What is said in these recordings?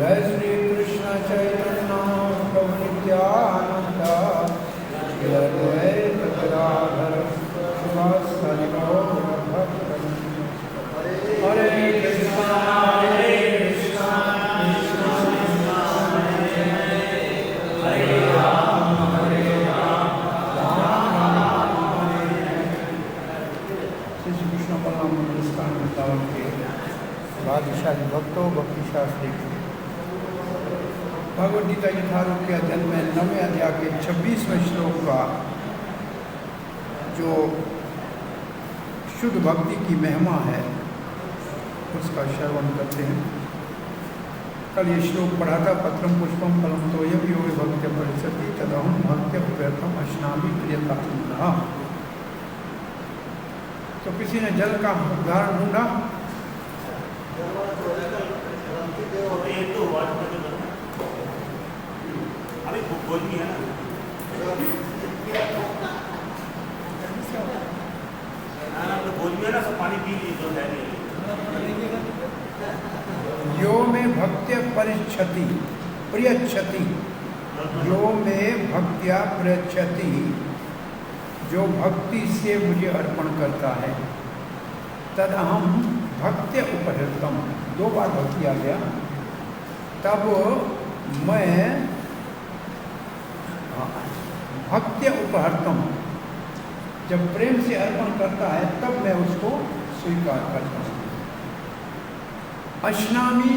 जय श्री कृष्ण चैतन्य प्रभु नित्यानंद श्री अद्वैत गदाधर श्रीवासादि गौरभक्तवृंद। हरे कृष्णा कृष्णा हरे हरे, हरे राम राम हरे हरे। श्री कृष्ण बलराम नमस्कार वृंदावन के भाग्यशाली भक्तों, भक्ति शास्त्री भगवद गीता यथारूप के अध्ययन में 9वें अध्याय के 26वें श्लोक का जो शुद्ध भक्ति की महिमा है उसका श्रवण करते हैं। कल ये श्लोक पढ़ा था, पत्रम पुष्पम फलम तोयम यो भक्त्य परिसति तदहम भक्त्य प्रयत्नम अश्नामि प्रियतात्मनः। तो किसी ने जल का उदाहरण ढूंढा? यो में भक्त्या परिच्छति प्रियच्छति, यो में भक्त्या प्रियच्छति, जो भक्ति से मुझे अर्पण करता है, तद अहम भक्त्य उपहृतम। दो बार भक्ति आ गया, तब मैं भक्त्य उपहर्तम, जब प्रेम से अर्पण करता है तब मैं उसको स्वीकार करता हूँ। अश्नामी,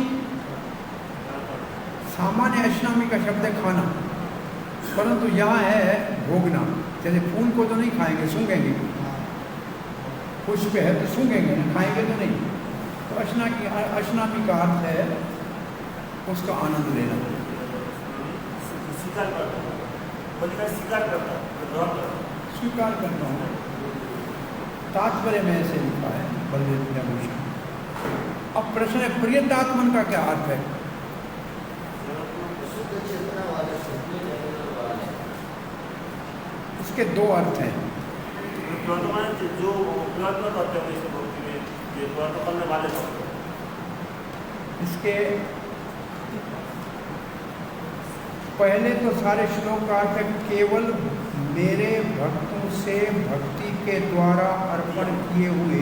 सामान्य अश्नामी का शब्द है खाना, परंतु यहाँ है भोगना। जैसे फूल को तो नहीं खाएंगे, सूंघेंगे। पुष्प है तो सूंघेंगे, खाएंगे तो नहीं। तो अश्नामी का अर्थ है उसका आनंद लेना। स्वीकार करता हूँ, तात्पर्य में ऐसे लिखा है बलदेव विद्याभूषण। अब प्रश्न है, प्रियतात्मन का क्या अर्थ है? इसके दो अर्थ हैं। इसके पहले तो सारे श्लोक का अर्थ है केवल मेरे भक्तों से भक्ति के द्वारा अर्पण किए हुए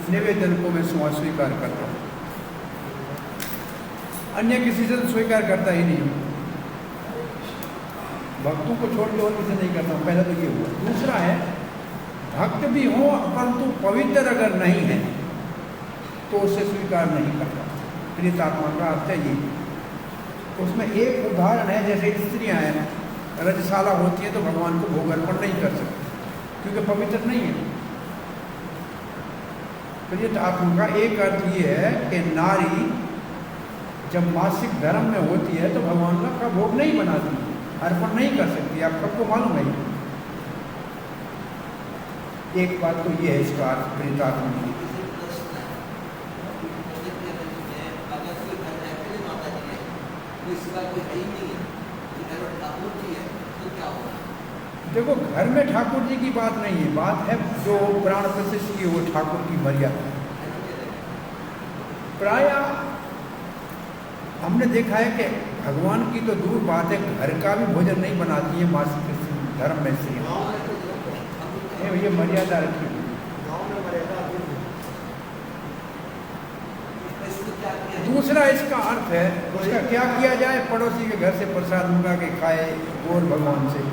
निवेदन को मैं स्वीकार करता हूँ, अन्य किसी से तो स्वीकार करता ही नहीं हूँ। भक्तों को छोड़ के और किसी नहीं करता हूँ। पहले तो ये हुआ। दूसरा है, भक्त भी हो परंतु पवित्र अगर नहीं है तो उसे स्वीकार नहीं करता। प्रियतात्मा का अर्थ है ये। उसमें एक उदाहरण है, जैसे स्त्रियां हैं, रजशाला होती है तो भगवान को भोग अर्पण नहीं कर सकती क्योंकि पवित्र नहीं है। प्रियतात्मा का एक अर्थ ये है कि नारी जब मासिक धर्म में होती है तो भगवान का भोग नहीं बनाती, अर्पण नहीं कर सकती। आप सबको मालूम है। एक बात तो ये है इसका अर्थ प्रियतात्मा की। देखो, घर में ठाकुर जी की बात नहीं है, बात है जो प्राण प्रतिष्ठा की वो ठाकुर की मर्यादा। प्राय हमने देखा है कि भगवान की तो दूर बात है, घर का भी भोजन नहीं बनाती है मासिक धर्म में से। ये मर्यादा रखी। दूसरा इसका अर्थ है, उसका क्या किया जाए? पड़ोसी के घर से प्रसाद मंगा के खाए, बोल भगवान से।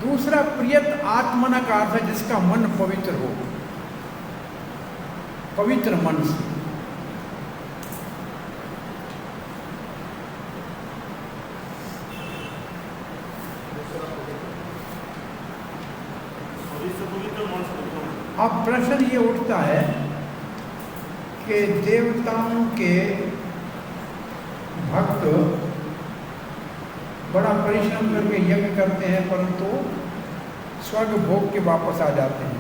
दूसरा प्रियत आत्मना का अर्थ है जिसका मन पवित्र हो, पवित्र मन से। अब प्रश्न ये उठता है कि देवताओं के भक्त बड़ा परिश्रम करके यज्ञ करते हैं परंतु स्वर्ग भोग के वापस आ जाते हैं।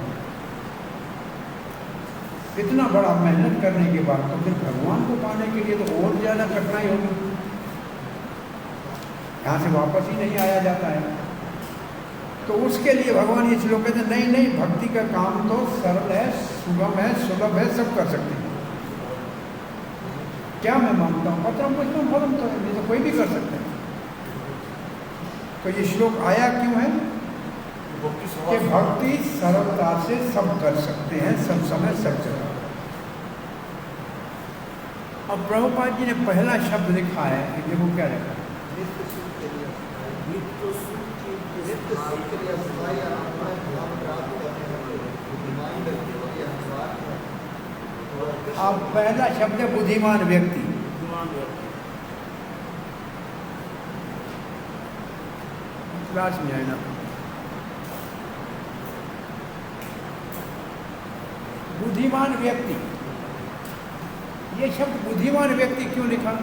इतना बड़ा मेहनत करने के बाद तो फिर भगवान को पाने के लिए तो और ज़्यादा कठिनाई होगी, यहाँ से वापस ही नहीं आया जाता है। तो उसके लिए भगवान ये श्लोक कहते हैं, नहीं नहीं, भक्ति का काम तो सरल है, सुगम है, सुलभ है, सब कर सकते हैं। क्या मैं मानता हूँ, पत्रम पुष्पम फलम, तो ये तो कोई भी कर सकते हैं। तो ये श्लोक आया क्यों है कि भक्ति सरलता से सब कर सकते हैं, सब समय सब जगह। अब प्रभुपाद जी ने पहला शब्द लिखा है कि देखो क्या लिखा है, अब पहला शब्द है बुद्धिमान व्यक्ति। क्लास में है ना, बुद्धिमान व्यक्ति, ये शब्द बुद्धिमान व्यक्ति क्यों लिखा?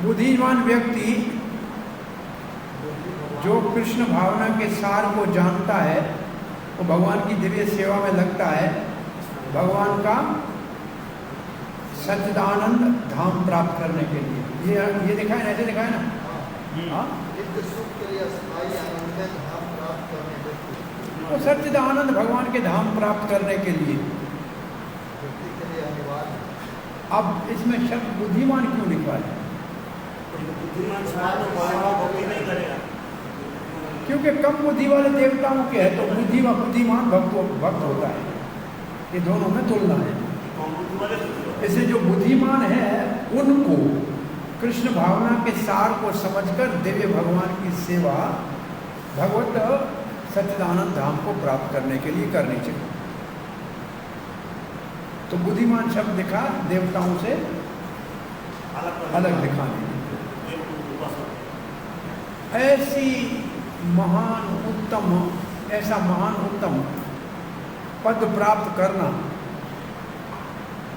बुद्धिमान व्यक्ति जो कृष्ण भावना के सार को जानता है, वो भगवान की दिव्य सेवा में लगता है, भगवान का सच्चिदानंद धाम प्राप्त करने के लिए। ये लिखा है ना, ऐसे लिखा है ना, हाँ, तो सच्चिदानंद भगवान के धाम प्राप्त करने के लिए। अब इसमें शब्द बुद्धिमान क्यों लिखा है? क्योंकि कम बुद्धि वाले देवताओं के है, तो बुद्धिमान भक्त होता है, ये दोनों में तुलना है। इसलिए जो बुद्धिमान है उनको कृष्ण भावना के सार को समझकर दिव्य भगवान की सेवा भगवत सच्चिदानंद धाम को प्राप्त करने के लिए करनी चाहिए। तो बुद्धिमान शब्द लिखा देवताओं से अलग दिखाने, ऐसी महान उत्तम, ऐसा महान उत्तम पद प्राप्त करना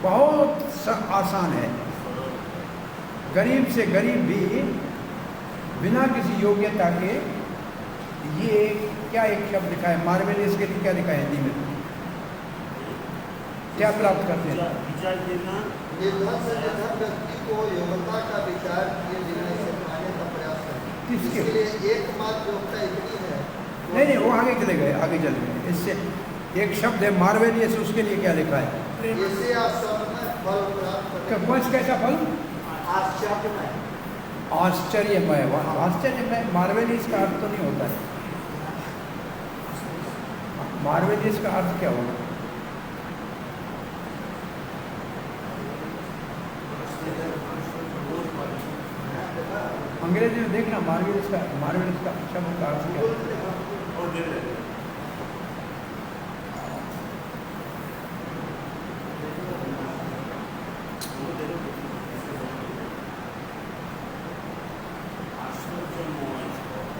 बहुत आसान है। गरीब से गरीब भी बिना किसी योग्यता के, ये क्या एक शब्द लिखा है मार्वेल, इसके लिए क्या लिखा है हिंदी में, क्या प्राप्त करते हैं? व्यक्ति को योग्यता का विचार किए बिना इसे पाने का प्रयास करें। किसके लिए एकमात्र योग्यता इतनी है। नहीं, वो आगे चले गए, आगे चले गए। इससे एक शब्द है मार्वेलियस, उसके लिए क्या लिखा है? ऐसे आश्चर्यमय फल प्राप्त कौन कैसा फल? आश्चर्यमय, आश्चर्यमय। आश्चर्यमय मार्वेलियस का अर्थ तो नहीं होता है। मार्वेलियस का अर्थ क्या होगा? अंग्रेजी में देखना, मार्वेलियस का शब्द का अर्थ क्या है?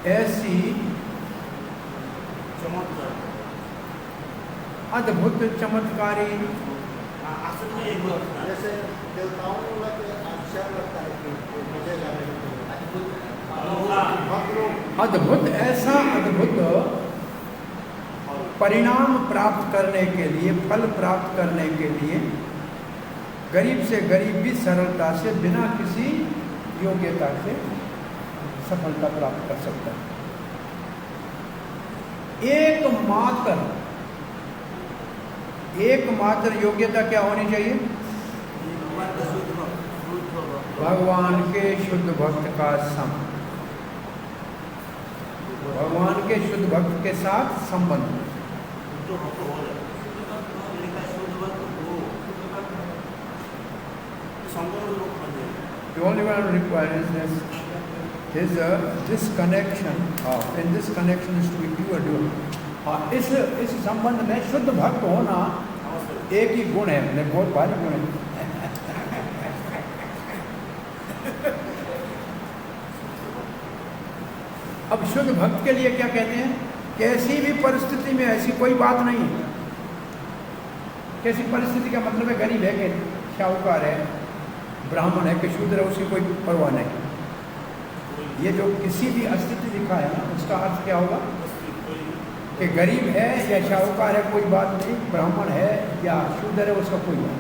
ऐसी अद्भुत चमत्कारी, जैसे देवताओं का आश्चर्य लगता है कि मुझे अद्भुत, ऐसा अद्भुत परिणाम प्राप्त करने के लिए, फल प्राप्त करने के लिए गरीब से गरीब भी सरलता से बिना किसी योग्यता से सफलता प्राप्त कर सकता है। एकमात्र योग्यता क्या होनी चाहिए? भगवान के शुद्ध भक्त का संग, भगवान के शुद्ध भक्त के साथ संबंध। The only one required is this connection. In this connection is to be pure dual. इस संबंध में शुद्ध भक्त होना एक ही गुण है, मतलब बहुत भारी गुण है। अब शुद्ध भक्त के लिए क्या कहते हैं? कैसी भी परिस्थिति में ऐसी कोई बात नहीं है। कैसी परिस्थिति का मतलब है गरीब है कि शाहूकार है, ब्राह्मण है कि शूद्र है, उसकी कोई परवाह नहीं। ये जो किसी भी अस्तित्व लिखा है ना, उसका अर्थ क्या होगा कि गरीब है या शाहूकार है कोई बात नहीं, ब्राह्मण है या शूद्र है उसका कोई बात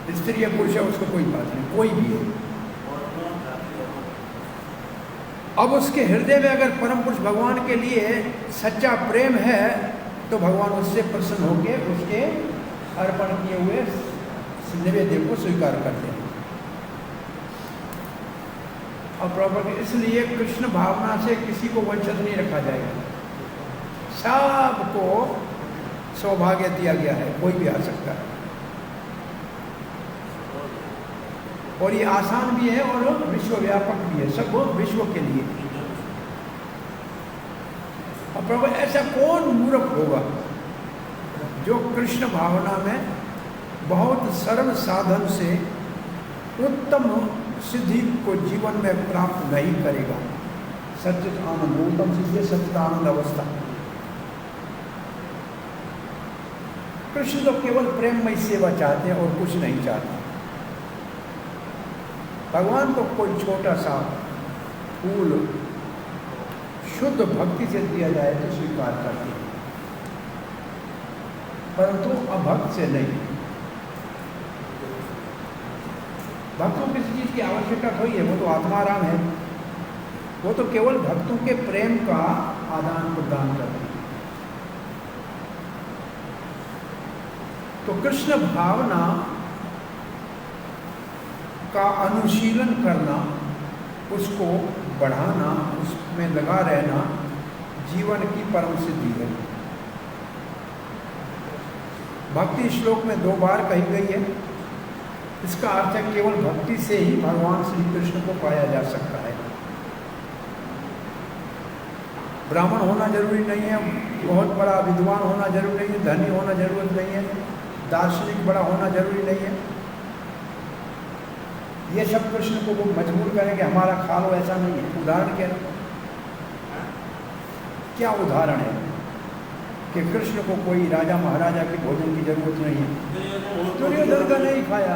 नहीं, स्त्री या पुरुष है उसको कोई बात नहीं, कोई भी है। अब उसके हृदय में अगर परम पुरुष भगवान के लिए सच्चा प्रेम है तो भगवान उससे प्रसन्न होकर उसके अर्पण किए हुए नैवेद्य को स्वीकार करते हैं। और प्रभु इसलिए कृष्ण भावना से किसी को वंचित नहीं रखा जाएगा, सबको सौभाग्य दिया गया है, कोई भी आ सकता है। और ये आसान भी है और विश्वव्यापक भी है, सब विश्व के लिए। और प्रभु ऐसा कौन मूर्ख होगा जो कृष्ण भावना में बहुत सरल साधन से उत्तम सिद्धि को जीवन में प्राप्त नहीं करेगा। सच्चित आनंद, उत्तम सिद्धि सच्चित आनंद अवस्था। कृष्ण तो केवल प्रेममय सेवा चाहते हैं और कुछ नहीं चाहते। भगवान को कोई छोटा सा फूल शुद्ध भक्ति से दिया जाए तो स्वीकार करते हैं, परंतु अभक्त से नहीं। भक्तों को किसी चीज की आवश्यकता थोड़ी है, वो तो आत्माराम है, वो तो केवल भक्तों के प्रेम का आदान प्रदान करते हैं। तो कृष्ण भावना का अनुशीलन करना, उसको बढ़ाना, उसमें लगा रहना जीवन की परम सिद्धि है। भक्ति श्लोक में 2 बार कही गई है। इसका अर्थ है केवल भक्ति से ही भगवान श्री कृष्ण को पाया जा सकता है। ब्राह्मण होना जरूरी नहीं है, बहुत बड़ा विद्वान होना जरूरी नहीं है, धनी होना जरूरत नहीं है, दार्शनिक बड़ा होना जरूरी नहीं है। ये सब कृष्ण को वो मजबूर करें कि हमारा खा लो, ऐसा नहीं है। उदाहरण क्या उदाहरण है कि कृष्ण को कोई राजा महाराजा के भोजन की जरूरत नहीं है, दुर्योधन का नहीं खाया,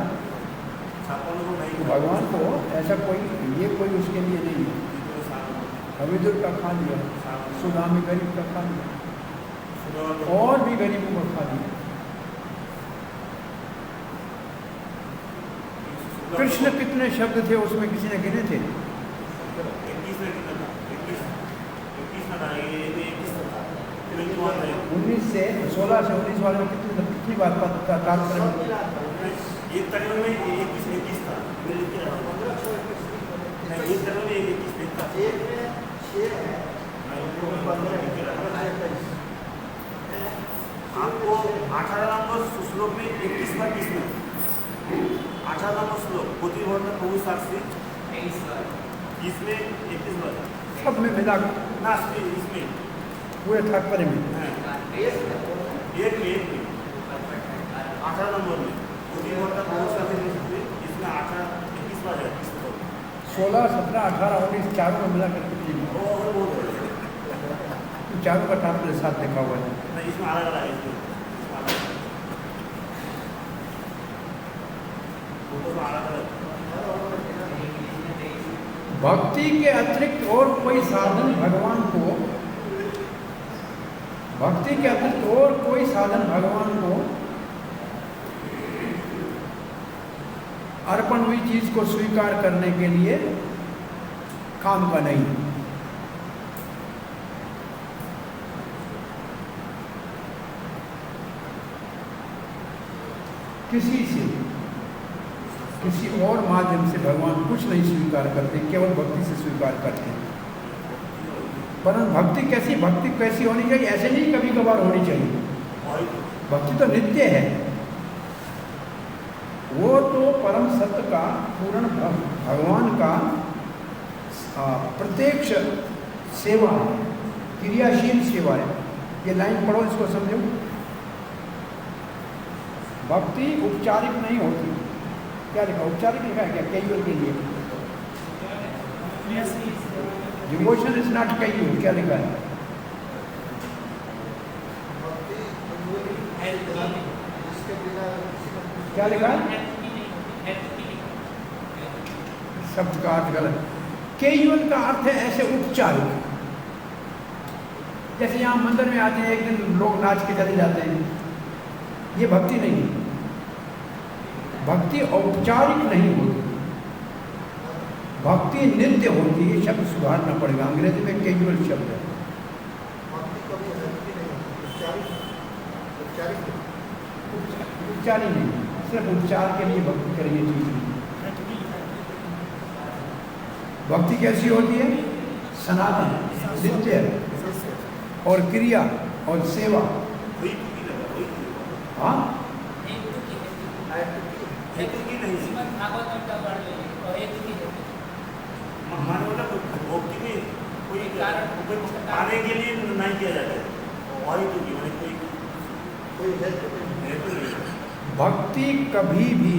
तो भगवान को ऐसा कोई उसके लिए नहीं है। हविदुर का खा लिया, सुदामी गरीब का खा लिया, और भी गरीबों का खा लिया। कृष्ण कितने शब्द थे उसमें किसी ने गिने थे? 19 से 16 से 19 वाले में कितनी बात का तात्पर्य? एक तरह में 21 था, एक तरह में 21 था, एक में 6 है, आपको 18 नंबर श्लोक में 21 बार किसमें 18 नंबर श्लोक प्रतिवर्तन प्रभु साक्षी इसमें 21 बार सब में मिला ना इसमें पूरे तात्पर्य में एक में 18 नंबर में प्रतिवर्तन प्रभु साक्षी इसमें 21 बार है। 16, 17, 18, 19 चारों में मिला करके चारों का तात्पर्य साथ देखा हुआ है। नहीं, इसमें अलग अलग है। भक्ति के अतिरिक्त और कोई साधन भगवान को अर्पण हुई चीज को स्वीकार करने के लिए काम का नहीं। किसी और माध्यम से भगवान कुछ नहीं स्वीकार करते, केवल भक्ति से स्वीकार करते हैं। परंतु भक्ति कैसी होनी चाहिए? ऐसे नहीं कभी कभार होनी चाहिए। भक्ति तो नित्य है, वो तो परम सत्य का पूर्ण भगवान का प्रत्यक्ष सेवा है, क्रियाशील सेवा है। ये लाइन पढ़ो, इसको समझो। भक्ति औपचारिक नहीं होती। क्या लिखा? औपचारिक लिखा है क्या? कैजुअल के लिए डिवोशन इज नॉट कैजुअल। क्या लिखा है? क्या लिखा है? शब्द का अर्थ गलत। कैजुअल का अर्थ है ऐसे औपचारिक, जैसे यहाँ मंदिर में आते हैं, एक दिन लोग नाच के चले जाते हैं, ये भक्ति नहीं है। भक्ति औपचारिक नहीं होती। भक्ति नित्य होती है, शब्द सुधारना पड़ेगा, अंग्रेजी में कैजुअल शब्द है। भक्ति कभी हल्की नहीं होती, उपचारिक उपचार ही नहीं, सिर्फ उपचार के लिए भक्ति करिए चीज नहीं। भक्ति कैसी होती है? सनातन, नित्य और क्रिया और सेवा। वही टुकी लगा, वही टुकी। हाँ, हेतु की नहीं माने मतलब भक्ति में कोई पाने के लिए नहीं किया जाता है, वही टुकी मैंने कोई हेतु नहीं। भक्ति कभी भी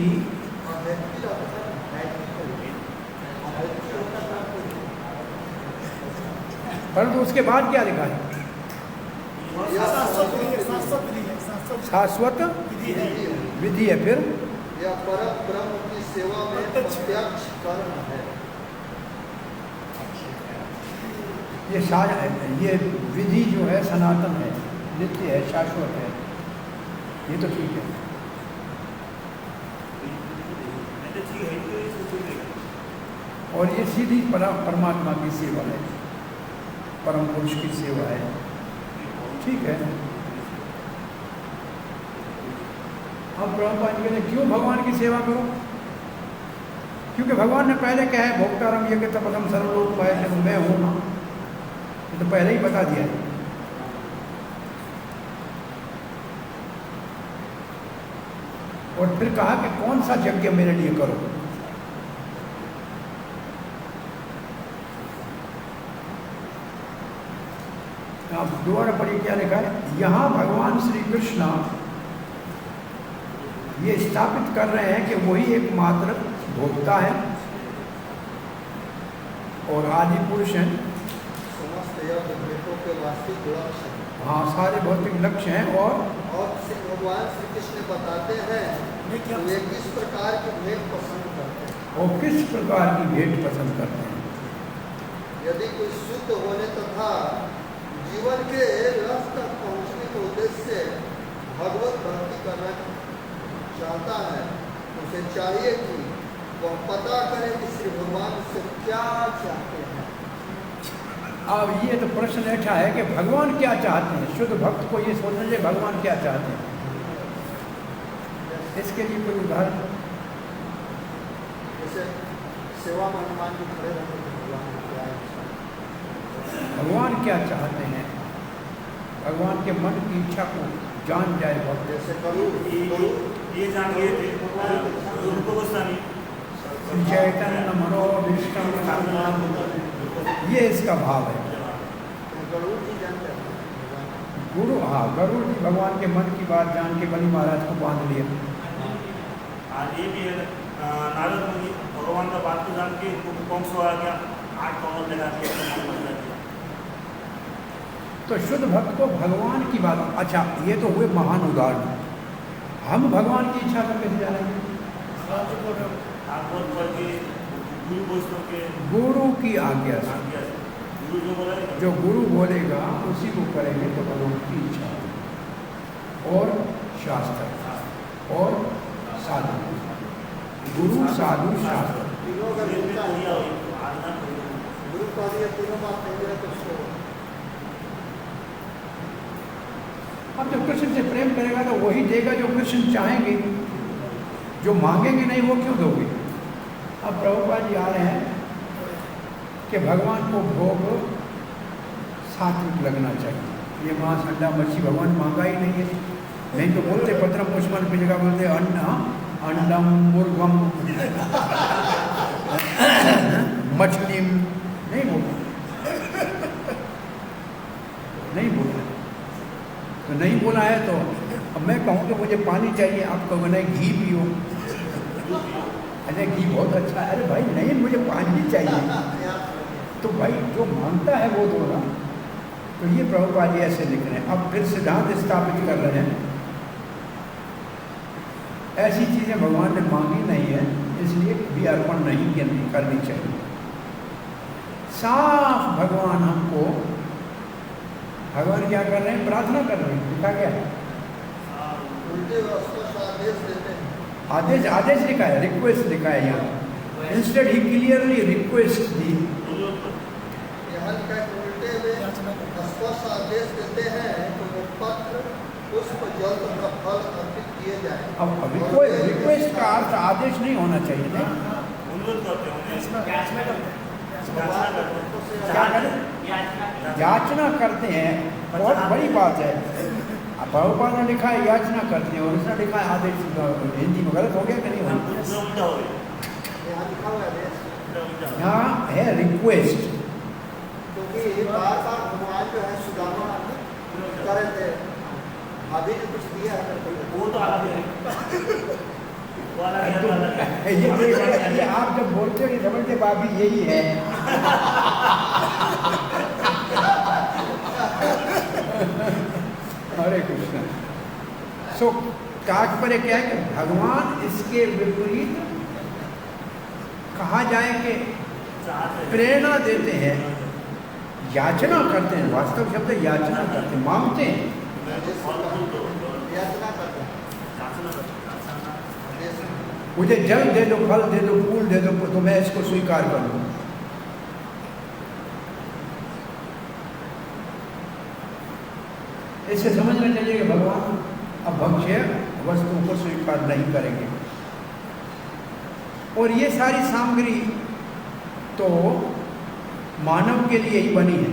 परंतु उसके बाद क्या लिखा है? शाश्वत विधि है। फिर यह परम ब्रह्म की सेवा में प्रत्यक्ष कर्म है। ये विधि जो है सनातन है, नित्य है, शाश्वत है, ये तो ठीक है। और ये सीधी परमात्मा की सेवा है, परम पुरुष की सेवा है, ठीक है। अब प्रभुपाद जी कहते क्यों भगवान की सेवा करो? क्योंकि भगवान ने पहले कहा है भोक्तारम यज्ञ तपसम सर्वलोक पाए, मैं हूँ ना, ये तो पहले ही बता दिया है। और फिर कहा कि कौन सा यज्ञ मेरे लिए करो। आप दोबारा पढ़िए क्या लिखा है यहाँ। भगवान श्री कृष्ण ये स्थापित कर रहे हैं कि वही एकमात्र भोक्ता है और आदि पुरुष हैं। समस्त यज्ञों के वास्तविक लक्ष्य हैं। हाँ, सारे भौतिक लक्ष्य हैं। और भगवान श्री कृष्ण बताते हैं वे किस प्रकार की भेंट पसंद करते हैं और किस प्रकार की भेंट पसंद करते हैं। यदि कोई शुद्ध होने तथा जीवन के लक्ष्य तक पहुँचने के उद्देश्य से भगवत भक्ति करना चाहता है तो उसे चाहिए कि वह पता करे कि श्री भगवान से क्या चाहते हैं। अब ये तो प्रश्न ऐसा है कि भगवान क्या चाहते हैं। शुद्ध भक्त को ये सोचना चाहिए भगवान क्या चाहते हैं। इसके लिए कोई उदाहरण? जैसे सेवा में हनुमान जी खड़े रहते हैं, भगवान क्या चाहते हैं, भगवान के मन की इच्छा को जान जाए भक्त। जैसे ये जान गए थे रूप गोस्वामी चैतन्य मनोभीष्टम कर्म, ये इसका भाव है। गरुड़ जी जानते हैं गुरु, हाँ, गरुड़ जी भगवान के मन की बात जान के बलि महाराज को बांध लिया। ये भी है नारद मुनि भगवान का बात को जान के कौन सा आ गया 8 कमल लगा के। तो शुद्ध भक्त को भगवान की बात, अच्छा ये तो हुए महान उदाहरण। हम भगवान की इच्छा को कैसे जानेंगे? गुरु की आज्ञा से। जो गुरु बोलेगा उसी को करेंगे तो भगवान की इच्छा। और शास्त्र और साधु, गुरु साधु शास्त्र, तीनों का मिलता है। गुरु का दिया तीनों बात नहीं है तो उसको अब जब कृष्ण से प्रेम करेगा तो वही देगा जो कृष्ण चाहेंगे। जो मांगेंगे नहीं वो क्यों दोगे? अब प्रभुपाद जी आ रहे हैं कि भगवान को भोग सात्विक लगना चाहिए। ये मांस अंडा मच्छी भगवान मांगा ही नहीं है। नहीं तो बोलते पत्रम पुष्पन की जगह बोलते अंडम मुर्गम मछली नहीं बोलते, नहीं बोलते। तो नहीं बोला है तो अब मैं कहूँ कि मुझे पानी चाहिए, आप कहोगे नहीं घी पियो। अरे घी बहुत अच्छा है। अरे भाई नहीं, मुझे पानी चाहिए। तो भाई जो मांगता है वो दो ना। तो ये प्रभुपाद जी ऐसे लिख रहे हैं। अब फिर सिद्धांत स्थापित कर रहे हैं ऐसी चीज़ें भगवान ने मांगी नहीं है, इसलिए भी अर्पण नहीं करनी चाहिए। साफ भगवान हमको, भगवान क्या कर रहे हैं? प्रार्थना कर रहे हैं। लिखा क्या है? उल्टे स्पष्ट आदेश देते हैं। आदेश लिखा है, रिक्वेस्ट लिखा है यहाँ। Instead, he clearly requests the यहाँ लिखा है कि उल्टे में स्पष्ट आदेश देते हैं कि वो पत्र पुष्प जल तथा फल अर्पित किए जाए। अब रिक्वेस्ट का अर्थ आदेश नहीं होना चाहिए ना। अनुरोध करते हैं, क्या करें? याचना करते हैं, बहुत बड़ी बात है। अब प्रभुपाद ने लिखा है याचना करते हैं और उसने लिखा है आदेश। हिंदी में गलत हो गया कि नहीं हो गया? यहाँ लिखा हुआ है आदेश, यहाँ है रिक्वेस्ट। क्योंकि बार बार भगवान जो है सुदामा कर रहे थे, अभी जो कुछ दिया है मेरे को, वो तो अलग है, वो अलग है, वो अलग है। ये आप जब बोलते हो कि समझते बाबी यही है। हरे कृष्ण। सो तात्पर्य क्या है कि भगवान इसके विपरीत कहा जाए कि प्रेरणा देते हैं, याचना करते हैं। वास्तव शब्द याचना करते हैं, मांगते हैं। याचना करते हैं, मुझे जल दे दो, फल दे दो, फूल दे दो, तो मैं इसको स्वीकार कर लूँ। इससे समझना चाहिए कि भगवान अब भक्ष्य वस्तुओं को स्वीकार नहीं करेंगे। और ये सारी सामग्री तो मानव के लिए ही बनी है,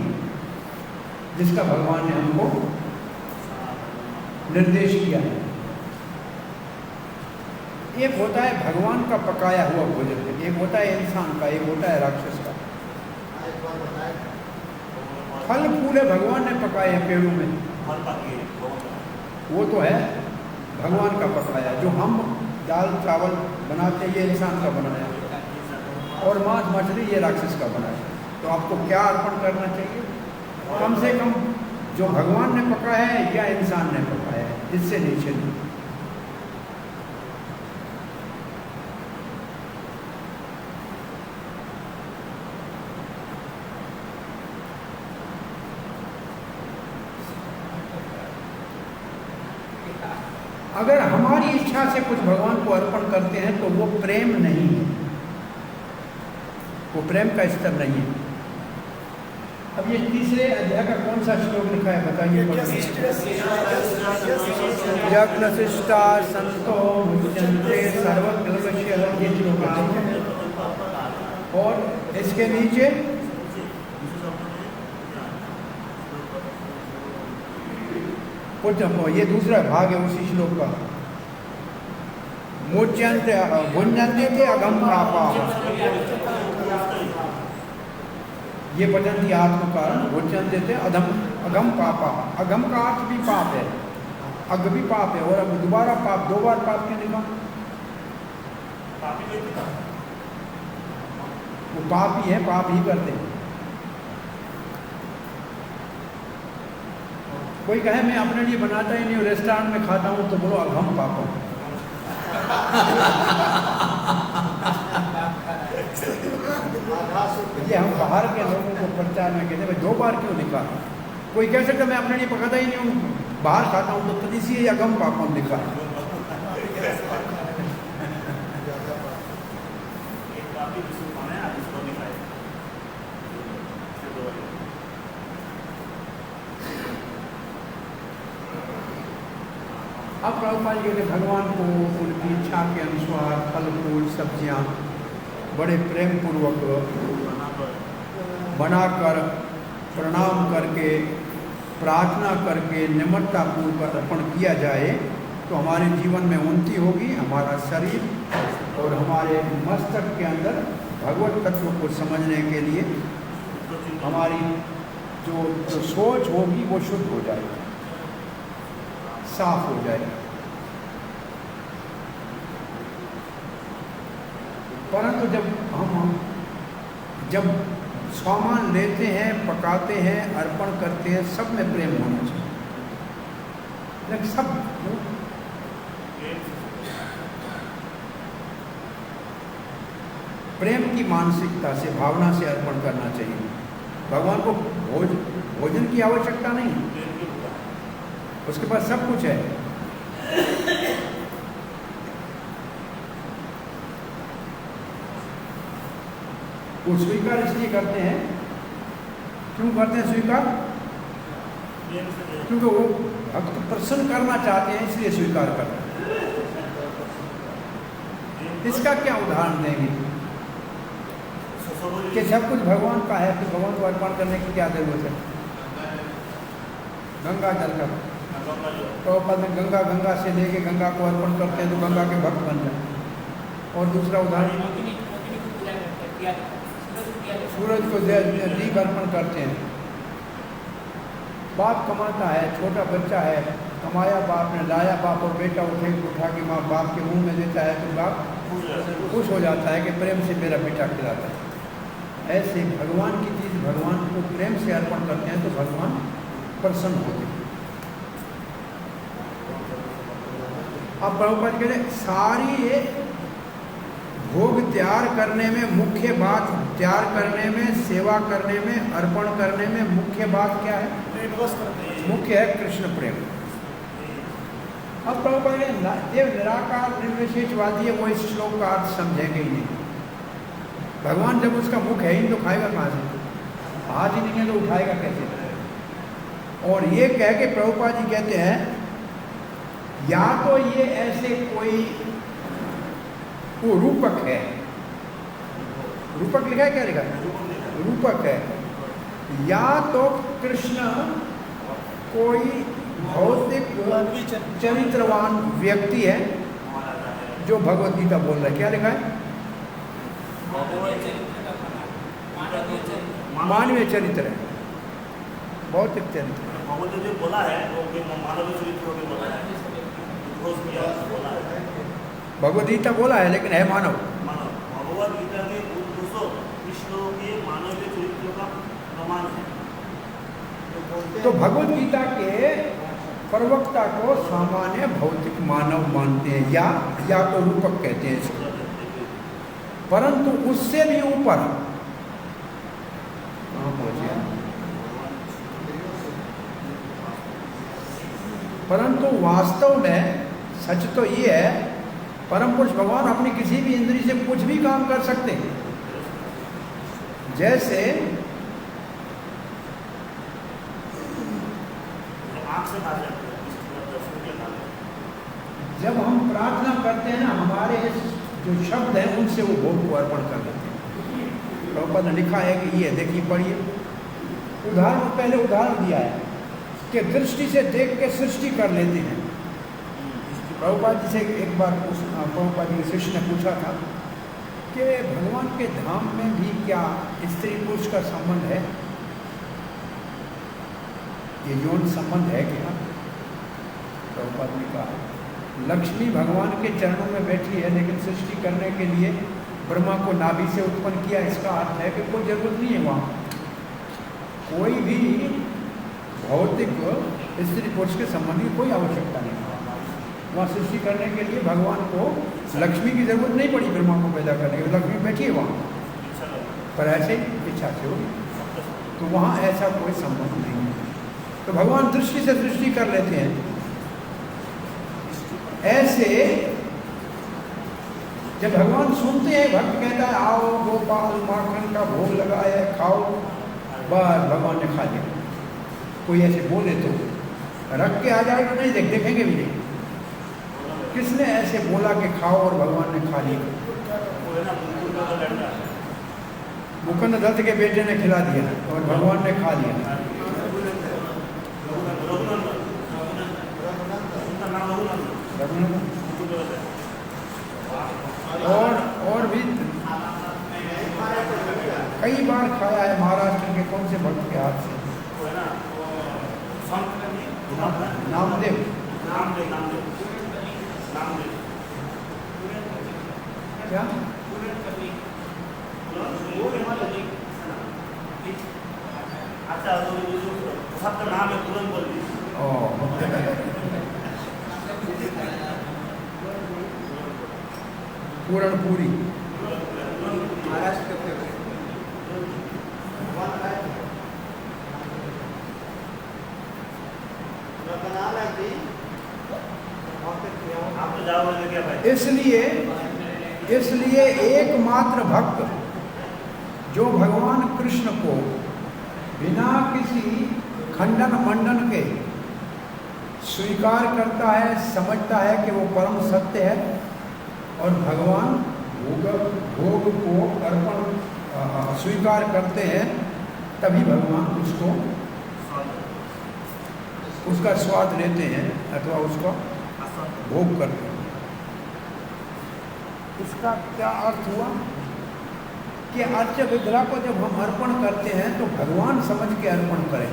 जिसका भगवान ने हमको निर्देश किया है। एक होता है भगवान का पकाया हुआ भोजन, एक होता है इंसान का, एक होता है राक्षस का। एक बार बताएं, फल फूल है भगवान ने पकाए हैं पेड़ों में, वो तो है भगवान का पकाया। जो हम दाल चावल बनाते हैं ये इंसान का बनाया, और मांस मछली ये राक्षस का बनाया। तो आपको क्या अर्पण करना चाहिए? कम से कम जो भगवान ने पकाया है या इंसान ने पकाया है, इससे नीचे नहीं। अगर हमारी इच्छा से कुछ भगवान को अर्पण करते हैं तो वो प्रेम नहीं है, वो प्रेम का स्तर नहीं है। अब ये तीसरे अध्याय का कौन सा श्लोक लिखा है बताइए? यज्ञशिष्टा संतो मुच्यन्ते सर्वकल्पस्य, ये श्लोक है। और इसके नीचे ये दूसरा भाग है उसी श्लोक का। मुच्यन्ते भुञ्जन्ते थे अगम पापा, ये पचन्ति आत्म कारण, भुञ्जन्ते थे अगम पापा। अगम का अर्थ भी पाप है, अग भी पाप है, और अब दोबारा पाप, दो बार पाप क्यों लिखा? वो पाप ही है, पाप ही करते हैं। कोई कहे मैं अपने लिए बनाता ही नहीं, रेस्टोरेंट में खाता हूँ, तो बोलो अघम पापा। ये हम बाहर के लोगों को प्रचार में कहते हैं भाई 2 बार क्यों लिखा? कोई कह सकता मैं अपने लिए पकाता ही नहीं हूँ, बाहर खाता हूँ, तो इसीलिए अघम पापा लिखा। अब प्रभुपाद कहते भगवान को उनकी इच्छा के अनुसार फल फूल सब्जियाँ बड़े प्रेम पूर्वक बनाकर, प्रणाम करके, प्रार्थना करके, निम्रतापूर्वक अर्पण किया जाए तो हमारे जीवन में उन्नति होगी। हमारा शरीर और हमारे मस्तक के अंदर भगवत तत्व को समझने के लिए हमारी जो सोच होगी वो शुद्ध हो जाएगी, साफ हो जाएगा। परंतु जब सामान लेते हैं, पकाते हैं, अर्पण करते हैं, सब में प्रेम होना चाहिए। लेकिन सब प्रेम की मानसिकता से, भावना से अर्पण करना चाहिए। भगवान को भोजन की आवश्यकता नहीं, उसके पास सब कुछ है। वो स्वीकार इसलिए करते हैं, क्यों करते हैं स्वीकार? क्योंकि वो भक्त प्रसन्न करना चाहते हैं, इसलिए स्वीकार करते हैं। इसका क्या उदाहरण देंगे कि सब कुछ भगवान का है, तो भगवान को अर्पण करने की क्या जरूरत है? गंगा जल का तो गंगा गंगा से लेके गंगा को अर्पण करते हैं तो गंगा के भक्त बन जाए। और दूसरा उदाहरण, सूरज को दीप अर्पण करते हैं। बाप कमाता है, छोटा बच्चा है, कमाया बाप ने, लाया बाप, और बेटा उठा के माँ बाप के मुंह में देता है तो बाप खुश हो जाता है कि प्रेम से मेरा बेटा खिलाता है। ऐसे भगवान की चीज़ भगवान को प्रेम से अर्पण करते हैं तो भगवान प्रसन्न होते हैं। अब प्रभुपाद कह रहे सारी भोग तैयार करने में मुख्य बात, तैयार करने में, सेवा करने में, अर्पण करने में मुख्य बात क्या है? मुख्य है कृष्ण प्रेम। अब प्रभुपाद देव निराकार निर्विशेषवादी है, वो इस श्लोक का अर्थ समझेंगे ही नहीं। भगवान जब उसका मुख है ही तो खाएगा कहाँ से? हाथ ही नहीं है तो उठाएगा कैसे? और ये कह के प्रभुपाद जी कहते हैं या तो ये ऐसे कोई वो रूपक है, रूपक लिखा है, क्या लिखा है? रूपक है, या तो कृष्ण कोई भौतिक चरित्रवान व्यक्ति है जो भगवद गीता बोल रहा है। क्या लिखा है? मानवीय चरित्र है, भौतिक चरित्र। भगवद जो बोला है वो मानवीय चरित्र को बोला है, भगवद गीता बोला है लेकिन है मानव। भगवद गीता के उद्देश्य कृष्ण के मानवीय चरित्र का प्रमाण है। तो भगवद गीता के प्रवक्ता को सामान्य भौतिक मानव मानते हैं या तो रूपक कहते हैं इसको, परंतु उससे भी ऊपर कहाँ पहुंचे? परंतु वास्तव में सच तो ये है, परम पुरुष भगवान अपनी किसी भी इंद्री से कुछ भी काम कर सकते हैं। जैसे जब हम प्रार्थना करते हैं ना, हमारे जो शब्द हैं उनसे वो भोग को अर्पण कर देते हैं। प्रभुपाद ने लिखा है कि ये देखिए, पढ़िए, उदाहरण पहले उदाहरण दिया है कि दृष्टि से देख के सृष्टि कर लेते हैं। प्रभुपाद जी से एक बार प्रभुपाद जी के शिष्य ने पूछा था कि भगवान के धाम में भी क्या स्त्री पुरुष का संबंध है? ये यौन संबंध है क्या? प्रभुपाद ने कहा लक्ष्मी भगवान के चरणों में बैठी है, लेकिन सृष्टि करने के लिए ब्रह्मा को नाभि से उत्पन्न किया। इसका अर्थ है कि कोई जरूरत नहीं है वहाँ कोई भी भौतिक स्त्री पुरुष के संबंध की कोई आवश्यकता नहीं। वहाँ सृष्टि करने के लिए भगवान को लक्ष्मी की जरूरत नहीं पड़ी ब्रह्मा को पैदा करने के, लक्ष्मी बैठी है वहाँ पर ऐसे इच्छा से होगी, तो वहाँ ऐसा कोई संबंध नहीं है। तो भगवान दृष्टि से सृष्टि कर लेते हैं। ऐसे जब भगवान सुनते हैं, भक्त कहता है आओ गोपाल माखन का भोग लगाया है, खाओ, बस भगवान ने खा लिया। कोई ऐसे बोले तो रख के आ जाएगा, नहीं देखेंगे भी नहीं। किसने ऐसे बोला कि खाओ और भगवान ने खा लिया? मुकुंद दत्त के बेटे ने खिला दिया और भगवान ने खा लिया। और भी कई बार खाया है महाराष्ट्र के कौन से भक्त के हाथ से? नामदेव। क्या? अच्छा, सबका नाम है तुरंत बोल पूरणपुरी महाराष्ट्र के इसलिए एकमात्र भक्त जो भगवान कृष्ण को बिना किसी खंडन मंडन के स्वीकार करता है, समझता है कि वो परम सत्य है, और भगवान भोग को अर्पण स्वीकार करते हैं, तभी भगवान उसका स्वाद लेते हैं अथवा उसका भोग करते हैं। इसका क्या अर्थ हुआ कि अर्च विग्रह को जब हम अर्पण करते हैं तो भगवान समझ के अर्पण करें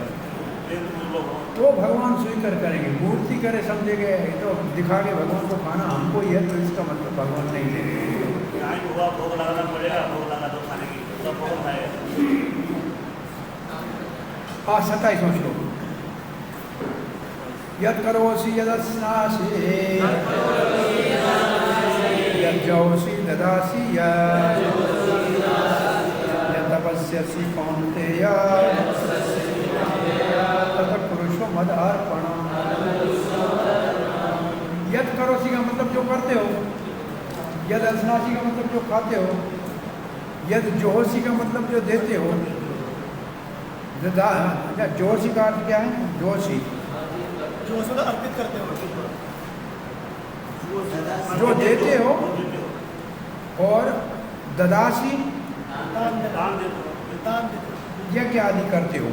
तो भगवान स्वीकार करेंगे। मूर्ति करे समझेंगे तो दिखा के भगवान को खाना हमको ही है, तो इसका मतलब भगवान नहीं लेंगे। भोग लगाना पड़ेगा, भोग लगा तो खाने की सब भोग खाएगा। 27वां श्लोक। यत् करोसि यदस्नासि यज्जौसि ददासि यत्तपस्यसि कौन्तेय तत् कुरुष्व मद अर्पणम्। यत् करोसि का मतलब जो करते हो, यद अस्नासि का मतलब जो खाते हो, यद जोहसी का मतलब जो देते हो। जोशी का अर्थ क्या है? जोशी जो अर्पित करते हो, जो देते हो, और ददासी यज्ञ आदि करते हो।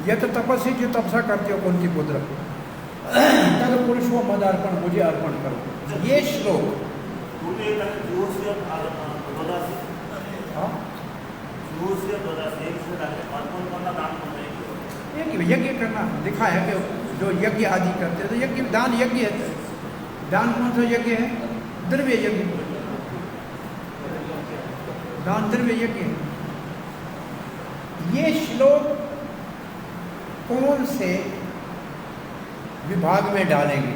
यत तपस्वी जो तपस्या करते हो कुंती पुत्र, तद पुरुषो मद अर्पण, मुझे अर्पण करो। ये श्लोक यज्ञ करना दिखा है कि जो यज्ञ आदि करते हैं, तो यज्ञ दान यज्ञ है। दान कौन सा यज्ञ है? द्रव्य यज्ञ। दान द्रव्य यज्ञ है। ये श्लोक कौन से विभाग में डालेंगे?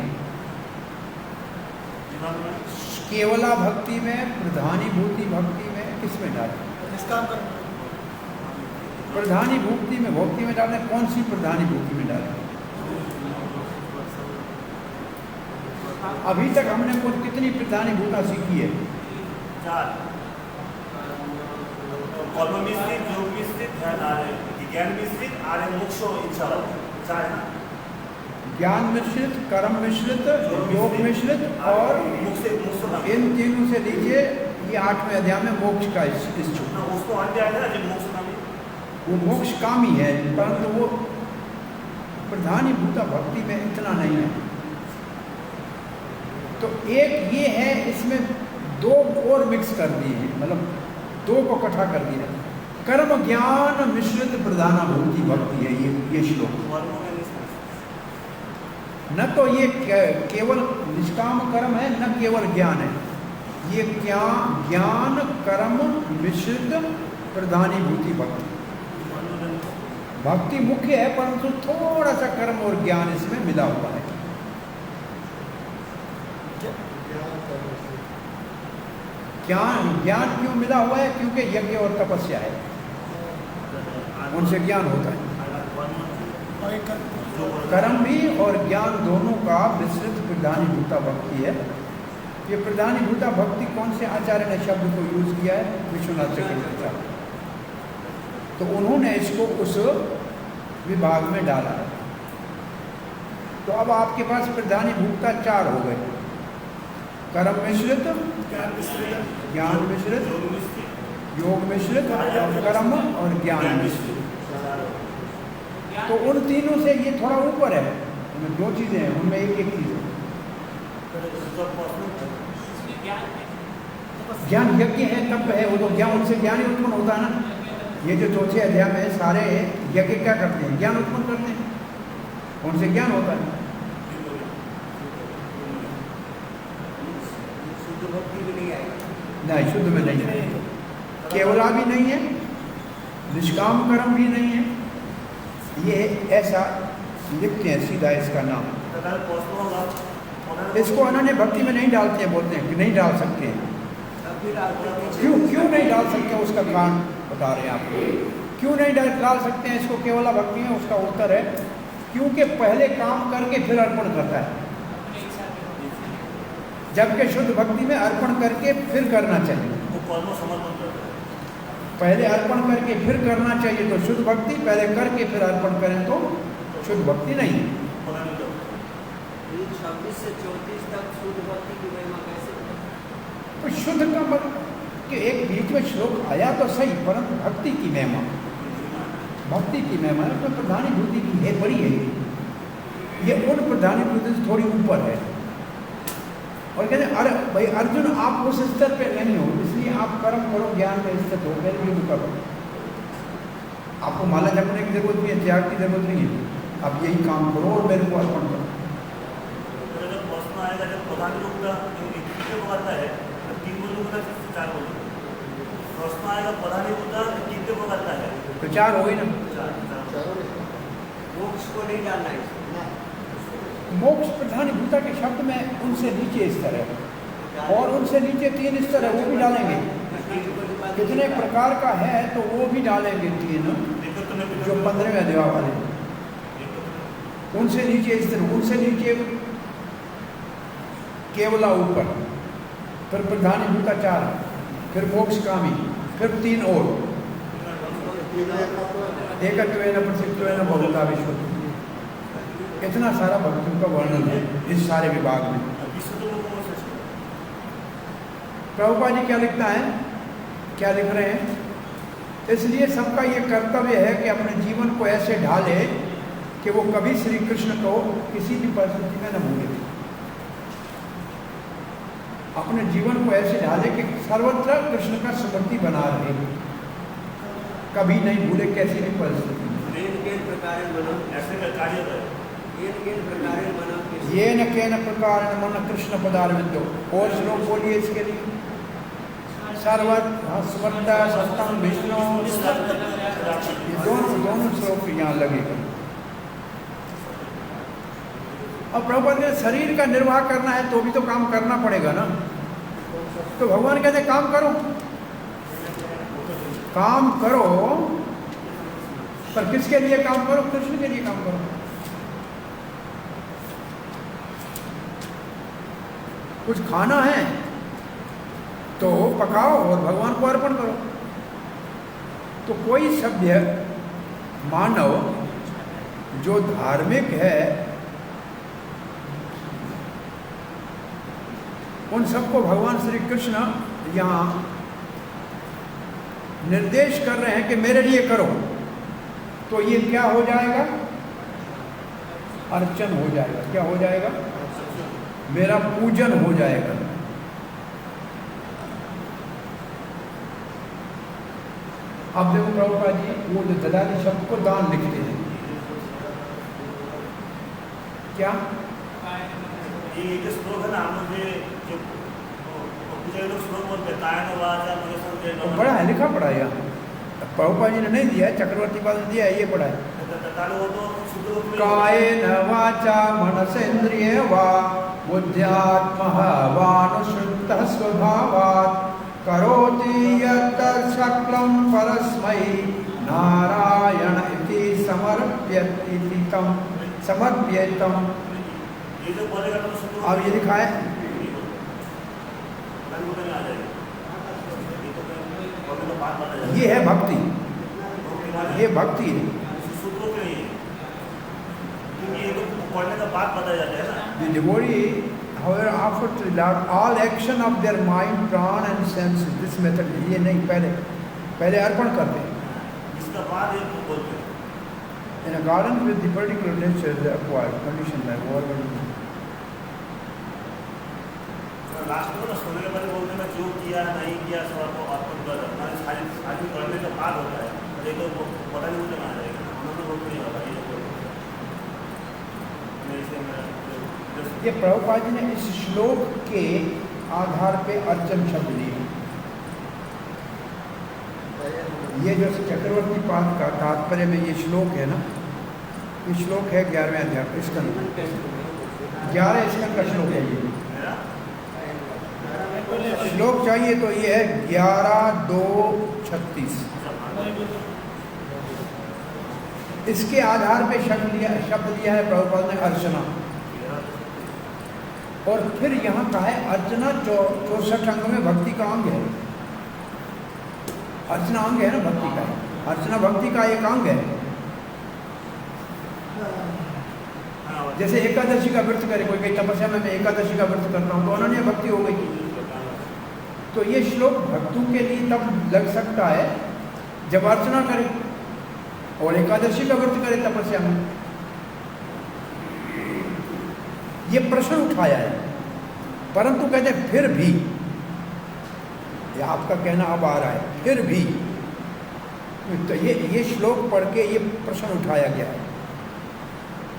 केवला भक्ति में, प्रधानीभूति भक्ति में, किसमें डालेंगे? निष्काम कर्म। प्रधानीभूति में, भक्ति में डालें। कौन सी प्रधानीभूति में डालें? अभी तक हमने कुछ कितनी प्रधानीभूता सीखी है? 4। कर्म मिश्रित, योग मिश्रित, ज्ञान मिश्रित, आर्य मोक्ष इच्छा 4 है। ज्ञान मिश्रित, कर्म मिश्रित, योग मिश्रित और इन तीनों से लीजिए ये 8वें अध्याय में मोक्ष का इच्छुक। उसको अध्याय है जो मोक्ष का वो मोक्ष कामी है, परंतु वो प्रधानीभूता भक्ति में इतना नहीं है। तो एक ये है, इसमें 2 और मिक्स कर दिए हैं, मतलब 2 को इकट्ठा कर दिया। कर्म ज्ञान मिश्रित प्रधानाभूति भक्ति है ये श्लोक। न तो ये केवल निष्काम कर्म है, न केवल ज्ञान है। ये ज्ञान कर्म मिश्रित प्रधानीभूति भक्ति। भक्ति मुख्य है, परंतु थोड़ा सा कर्म और ज्ञान इसमें मिला हुआ है। ज्ञान क्यों मिला हुआ है? क्योंकि यज्ञ और तपस्या है, उनसे ज्ञान होता है। कर्म भी और ज्ञान दोनों का मिश्रित प्रधानीभूता भक्ति है। ये प्रधानीभूता भक्ति कौन से आचार्य ने शब्द को यूज किया है? विश्वनाथ चक्रवर्ती। तो उन्होंने इसको उस विभाग में डाला है। तो अब आपके पास प्रधानीभूता 4 हो गए। कर्म मिश्रित, ज्ञान मिश्रित, योग मिश्रित, कर्म और ज्ञान मिश्रित। तो उन तीनों से ये थोड़ा ऊपर है। उनमें 2 चीजें हैं, उनमें एक चीज है। ज्ञान यज्ञ है, तप है, वो तो ज्ञान, उनसे ज्ञान ही उत्पन्न होता है ना। ये जो 4 अध्याय में सारे यज्ञ क्या करते हैं? ज्ञान उत्पन्न करते हैं, उनसे ज्ञान होता है। नहीं, शुद्ध में नहीं है, केवला भी नहीं है, निष्काम कर्म भी नहीं है। ये ऐसा लिखते हैं सीधा इसका नाम। इसको अनन्य भक्ति में नहीं डालते हैं, बोलते हैं कि नहीं डाल सकते हैं। क्यों नहीं डाल सकते? उसका कारण बता रहे हैं आपको। क्यों नहीं डाल सकते हैं इसको केवला भक्ति में? उसका उत्तर है क्योंकि पहले काम करके फिर अर्पण करता है, जबकि शुद्ध भक्ति में अर्पण करके फिर करना चाहिए। पहले अर्पण करके फिर करना चाहिए तो शुद्ध भक्ति, पहले करके फिर अर्पण करें तो शुद्ध भक्ति नहीं। पता नहीं कब 26 से 34 तक शुद्ध भक्ति की महिमा कैसे बताएं? तो शुद्ध का मतलब कि एक बीच में श्लोक आया तो सही, परंतु भक्ति की महिमा, भक्ति की महिमा है तो प्रधानीभूति की है, बड़ी है ये उन प्रधानीभूति से थोड़ी ऊपर है। और कहते हैं अरे भाई अर्जुन आप उस स्तर पे नहीं हो, इसलिए आप कर्म करो, ज्ञान में स्थित हो, मेरे युद्ध करो। आपको माला जपने की जरूरत नहीं है, त्याग की जरूरत नहीं है, आप यही काम करो और मेरे को अर्पण करो। जब प्रश्न आएगा, जब प्रधानीभूत करता है तो 3 बोलूँ का 4 बोलूँ, प्रश्न आएगा प्रधानीभूत कितने को करता है तो 4 हो ही ना। 4 मोक्ष को नहीं जानना है इसमें। मोक्ष प्रधानीभूता के शब्द में उनसे नीचे स्तर है और उनसे नीचे 3 स्तर है, वो भी डालेंगे। कितने प्रकार का है तो वो भी डालेंगे 3, जो 15वें अध्याय वाले, उनसे नीचे स्तर, उनसे नीचे केवला ऊपर, फिर प्रधानीभूता 4, फिर मोक्षकामी, फिर 3 और एकत्वेन प्रसिद्धत्वेन बहुधा विश्व। इतना सारा भक्तों का वर्णन है इस सारे विभाग में। प्रभुपाद जी क्या लिखता है, क्या लिख रहे हैं, इसलिए सबका ये कर्तव्य है कि अपने जीवन को ऐसे ढाले कि वो कभी श्री कृष्ण को किसी भी परिस्थिति में न भूले। अपने जीवन को ऐसे ढाले कि सर्वत्र कृष्ण का स्मृति बना रहे, कभी नहीं भूले कैसी भी परिस्थिति में। ये न केन प्रकार मन कृष्ण पदारविंदो। और श्लोक बोलिए इसके लिए, सर्वत्र स्मृता सस्तम विष्णु, दोनों श्लोक यहाँ लगेगा। और प्रभुपाद ने शरीर का निर्वाह करना है तो भी तो काम करना पड़ेगा ना, तो भगवान कहते काम करो, काम करो, पर किसके लिए काम करो, कृष्ण के लिए काम करो। कुछ खाना है तो पकाओ और भगवान को अर्पण करो। तो कोई सभ्य मानव जो धार्मिक है उन सबको भगवान श्री कृष्ण यहाँ निर्देश कर रहे हैं कि मेरे लिए करो, तो ये क्या हो जाएगा, अर्चन हो जाएगा। क्या हो जाएगा, मेरा पूजन हो जाएगा। अब देखो प्रभुपाद जी वो ददानी शब्द को दान लिखते हैं, क्या ये जो श्लोक है ना, मुझे जो श्लोक बोलते हैं बड़ा है, लिखा पड़ा है यहाँ, प्रभुपाद जी ने नहीं दिया है, चक्रवर्ती पाद ने दिया है, ये पढ़ा है। कायेन वाचा मनसेन्द्रिये वा बुद्ध्यात्मः वानुसृतः स्वभावात् करोति यत् सकलं परस्मै नारायण इति समर्प्येतम्। अब ये लिखा है, ये है भक्ति, ये भक्ति है। The devotee, however, after to Lord, all action of their mind, प्राण and sense, this method, ये नहीं, पहले अर्पण करते हैं। इसका बाद ये बोलते हैं। In accordance with the particular nature they acquired condition है, वो condition। लास्ट में ना सोने के बाद बोलते हैं जो किया नहीं किया सब आपको अर्पण कर देना, सारी करने का बाद होता है, लेकिन वो पता नहीं मुझे आ जाएगा, उन्होंने बोलते नहीं होगा ये प्रभुपाद जी ने इस श्लोक के आधार पे अर्चन शब्द लिए। ये जो चक्रवर्ती पाद का तात्पर्य में ये श्लोक है ना, ये श्लोक है 11वें अध्याय स्कंद, 11 स्कंद का श्लोक है। ये श्लोक चाहिए तो ये है 11:2:36। इसके आधार पे शब्द लिया है प्रभुपाद ने अर्चना। और फिर यहाँ का है अर्चना 64 अंग में भक्ति का अंग है। अर्चना अंग है ना भक्ति का, अर्चना भक्ति का एक अंग है। जैसे एकादशी का व्रत करे कोई, कई तपस्या में मैं एकादशी का व्रत करता हूँ तो अनन्य भक्ति हो गई। तो ये श्लोक भक्तों के लिए तब लग सकता है जब अर्चना करे और एकादशी का व्रत करे तपस्या में। ये प्रश्न उठाया है, परंतु कहते हैं फिर भी, ये आपका कहना अब आ रहा है, फिर भी। तो ये श्लोक पढ़ के ये प्रश्न उठाया गया है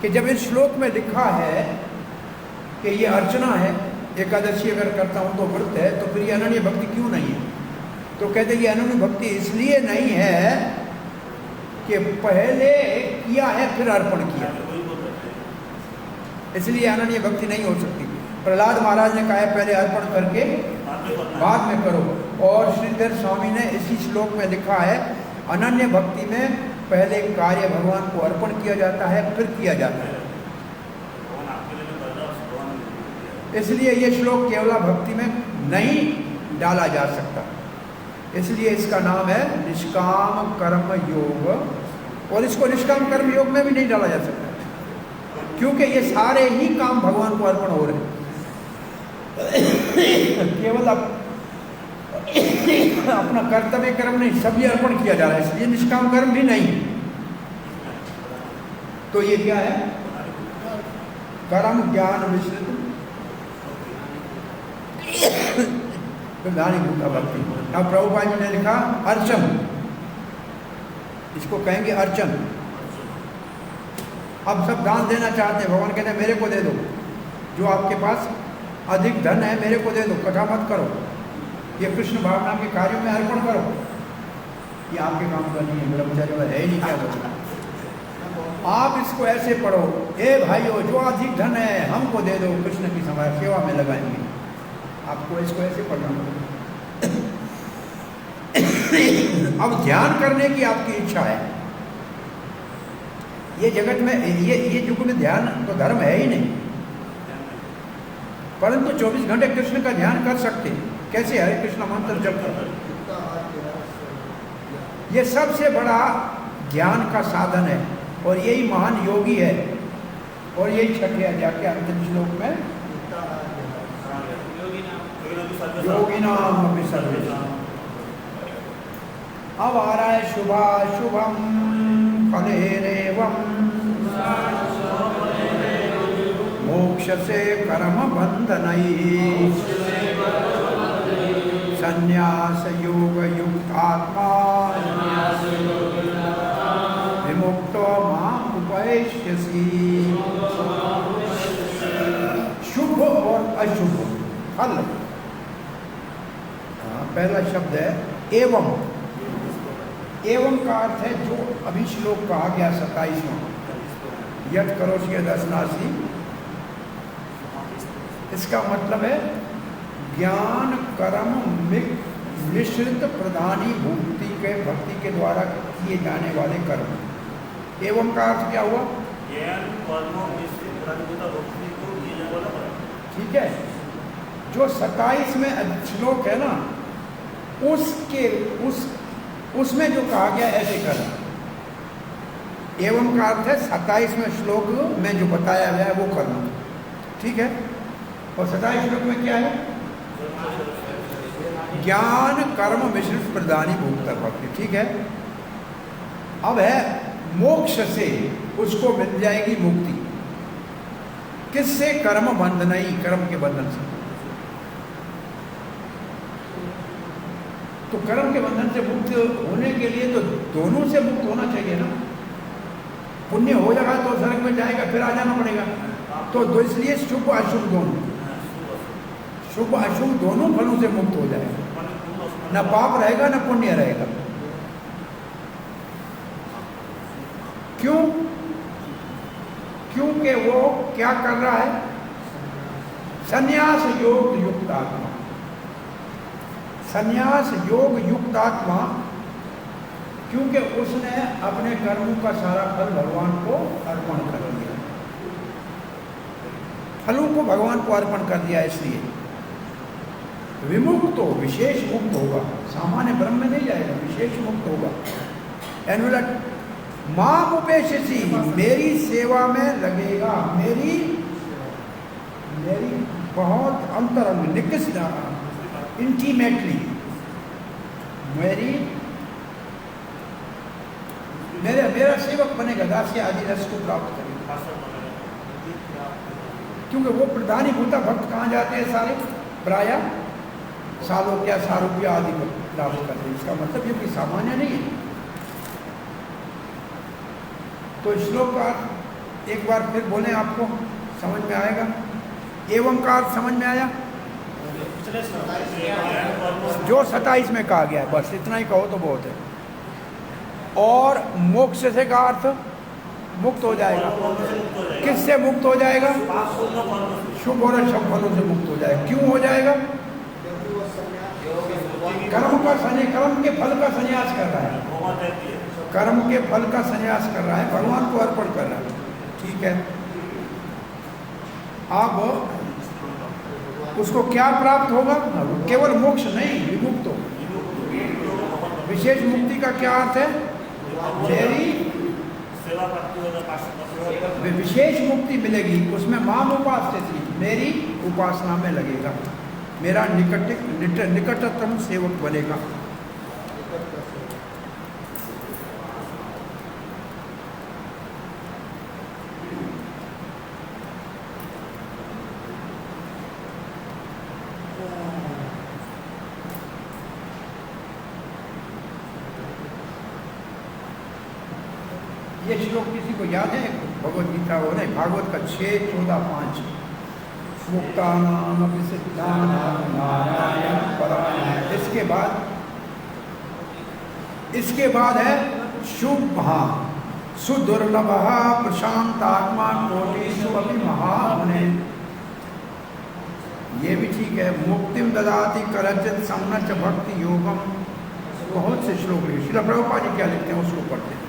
कि जब इस श्लोक में लिखा है कि ये अर्चना है, एकादशी अगर करता हूँ तो व्रत है, तो फिर ये अनन्य भक्ति क्यों नहीं है? तो कहते ये अनन्य भक्ति इसलिए नहीं है कि पहले किया है फिर अर्पण किया, इसलिए अनन्य भक्ति नहीं हो सकती। प्रहलाद महाराज ने कहा है पहले अर्पण करके बाद में करो, और श्रीधर स्वामी ने इसी श्लोक में लिखा है अनन्य भक्ति में पहले कार्य भगवान को अर्पण किया जाता है फिर किया जाता है। इसलिए ये श्लोक केवला भक्ति में नहीं डाला जा सकता, इसलिए इसका नाम है निष्काम कर्म योग, और इसको निष्काम कर्म योग में भी नहीं डाला जा सकता क्योंकि ये सारे ही काम भगवान को अर्पण हो रहे हैं। केवल अपना कर्तव्य कर्म नहीं, सभी अर्पण किया जा रहा है, इसलिए निष्काम कर्म भी नहीं। तो ये क्या है? कर्म ज्ञान मिश्रित प्रधानी भूता भक्ति। अब प्रभुपाद जी ने लिखा अर्चन, इसको कहेंगे अर्चन। अब सब दान देना चाहते हैं, भगवान कहते हैं मेरे को दे दो, जो आपके पास अधिक धन है मेरे को दे दो, कथा मत करो, ये कृष्ण भावना के कार्यों में अर्पण करो। ये आपके काम का नहीं है, ब्रह्मचारी है ही नहीं, क्या करो। आप इसको ऐसे पढ़ो, ए भाइयों जो अधिक धन है हमको दे दो, कृष्ण की सेवा में लगाएंगे। आपको इसको ऐसे पढ़ना पड़ेगा। अब ध्यान करने की आपकी इच्छा है, ये जगत में ये युग में ध्यान तो धर्म है ही नहीं, परंतु 24 घंटे कृष्ण का ध्यान कर सकते। कैसे? हरे कृष्ण मंत्र जप कर, ये सबसे बड़ा ज्ञान का साधन है, और यही महान योगी है, और यही छठे जाके अंतिम श्लोक में योगिनाम अपि सर्वेषां। अब आ रहा है शुभाशुभम फलेरेवं मोक्ष से कर्म बंधनैः संन्यास योग युक्तात्मा विमुक्तो माम् उपैष्यसि। शुभ और अशुभ फल, पहला शब्द है एवं। एवं का अर्थ है जो अभी श्लोक कहा गया 27वां, यत् करोषि दशनासी। इसका मतलब है ज्ञान कर्म मिश्रित प्रधानी भक्ति के द्वारा किए जाने वाले कर्म। एवं का अर्थ क्या हुआ? ठीक है, जो 27 में श्लोक है ना, उसमें जो कहा गया ऐसे करना। एवं का अर्थ है 27वें श्लोक में जो बताया गया है वो करना, ठीक है। और 27 श्लोक में क्या है? ज्ञान कर्म मिश्रित प्रधानी भोक्ता भक्ति, ठीक है। अब है मोक्ष से उसको मिल जाएगी मुक्ति। किससे? कर्म बंधन ही, कर्म के बंधन से। तो कर्म के बंधन से मुक्त होने के लिए तो दोनों से मुक्त होना चाहिए ना। पुण्य हो जाएगा तो स्वर्ग में जाएगा, फिर आ जाना पड़ेगा। तो इसलिए शुभ अशुभ दोनों, शुभ अशुभ दोनों फलों से मुक्त हो जाएगा, न पाप रहेगा न पुण्य रहेगा। क्यों? क्योंकि वो क्या कर रहा है? संन्यास योग युक्त आत्मा। संन्यास योग युक्त आत्मा, क्योंकि उसने अपने कर्मों का सारा फल भगवान को अर्पण कर दिया, फलों को भगवान को अर्पण कर दिया। इसलिए विमुक्त हो, विशेष मुक्त होगा, सामान्य ब्रह्म में नहीं जाएगा, विशेष मुक्त होगा। एनुलट माम उपेक्षसी, मेरी सेवा में लगेगा, मेरी बहुत अंतरंग निकट इंटीमेटली मेरा सेवक बनेगा, दास्य आदि रस को प्राप्त करेगा। क्योंकि वो प्रधानी भूता भक्त कहाँ जाते हैं सारे, प्राय सालोक्या सारूप्या आदि को प्राप्त करते हैं। इसका मतलब ये कि सामान्य नहीं है। तो श्लोक का एक बार फिर बोलें, आपको समझ में आएगा। एवं का अर्थ समझ में आया, जो 27 में कहा गया है, बस इतना ही कहो तो बहुत है। और मोक्ष से का अर्थ मुक्त हो जाएगा। किससे मुक्त हो जाएगा? शुभ और अशुभ फलों से मुक्त हो जाएगा। क्यों हो जाएगा? कर्म के फल का संन्यास कर रहा है, कर्म के फल का संन्यास कर रहा है, भगवान को अर्पण कर रहा है। ठीक है, अब उसको क्या प्राप्त होगा? केवल मोक्ष नहीं, विमुक्त हो। विशेष मुक्ति का क्या अर्थ है? मेरी विशेष मुक्ति मिलेगी, उसमें माम उपास्य थी, मेरी उपासना में लगेगा, मेरा निकटतम सेवक बनेगा। ये श्लोक किसी को याद है? भगवत गीता हो नहीं, भागवत का 6:14-5 मुक्तानाम सिद्धानाम नारायण परायण। इसके बाद है शुभ, सुदुर्लभ प्रशांतात्मा कोटिषु अपि महामुने। ये भी ठीक है। मुक्तिम ददाति करचित सम्नच भक्ति योगम। बहुत से श्लोक लिखे। श्रील प्रभुपाद जी क्या लिखते हैं उसको पढ़ते हैं।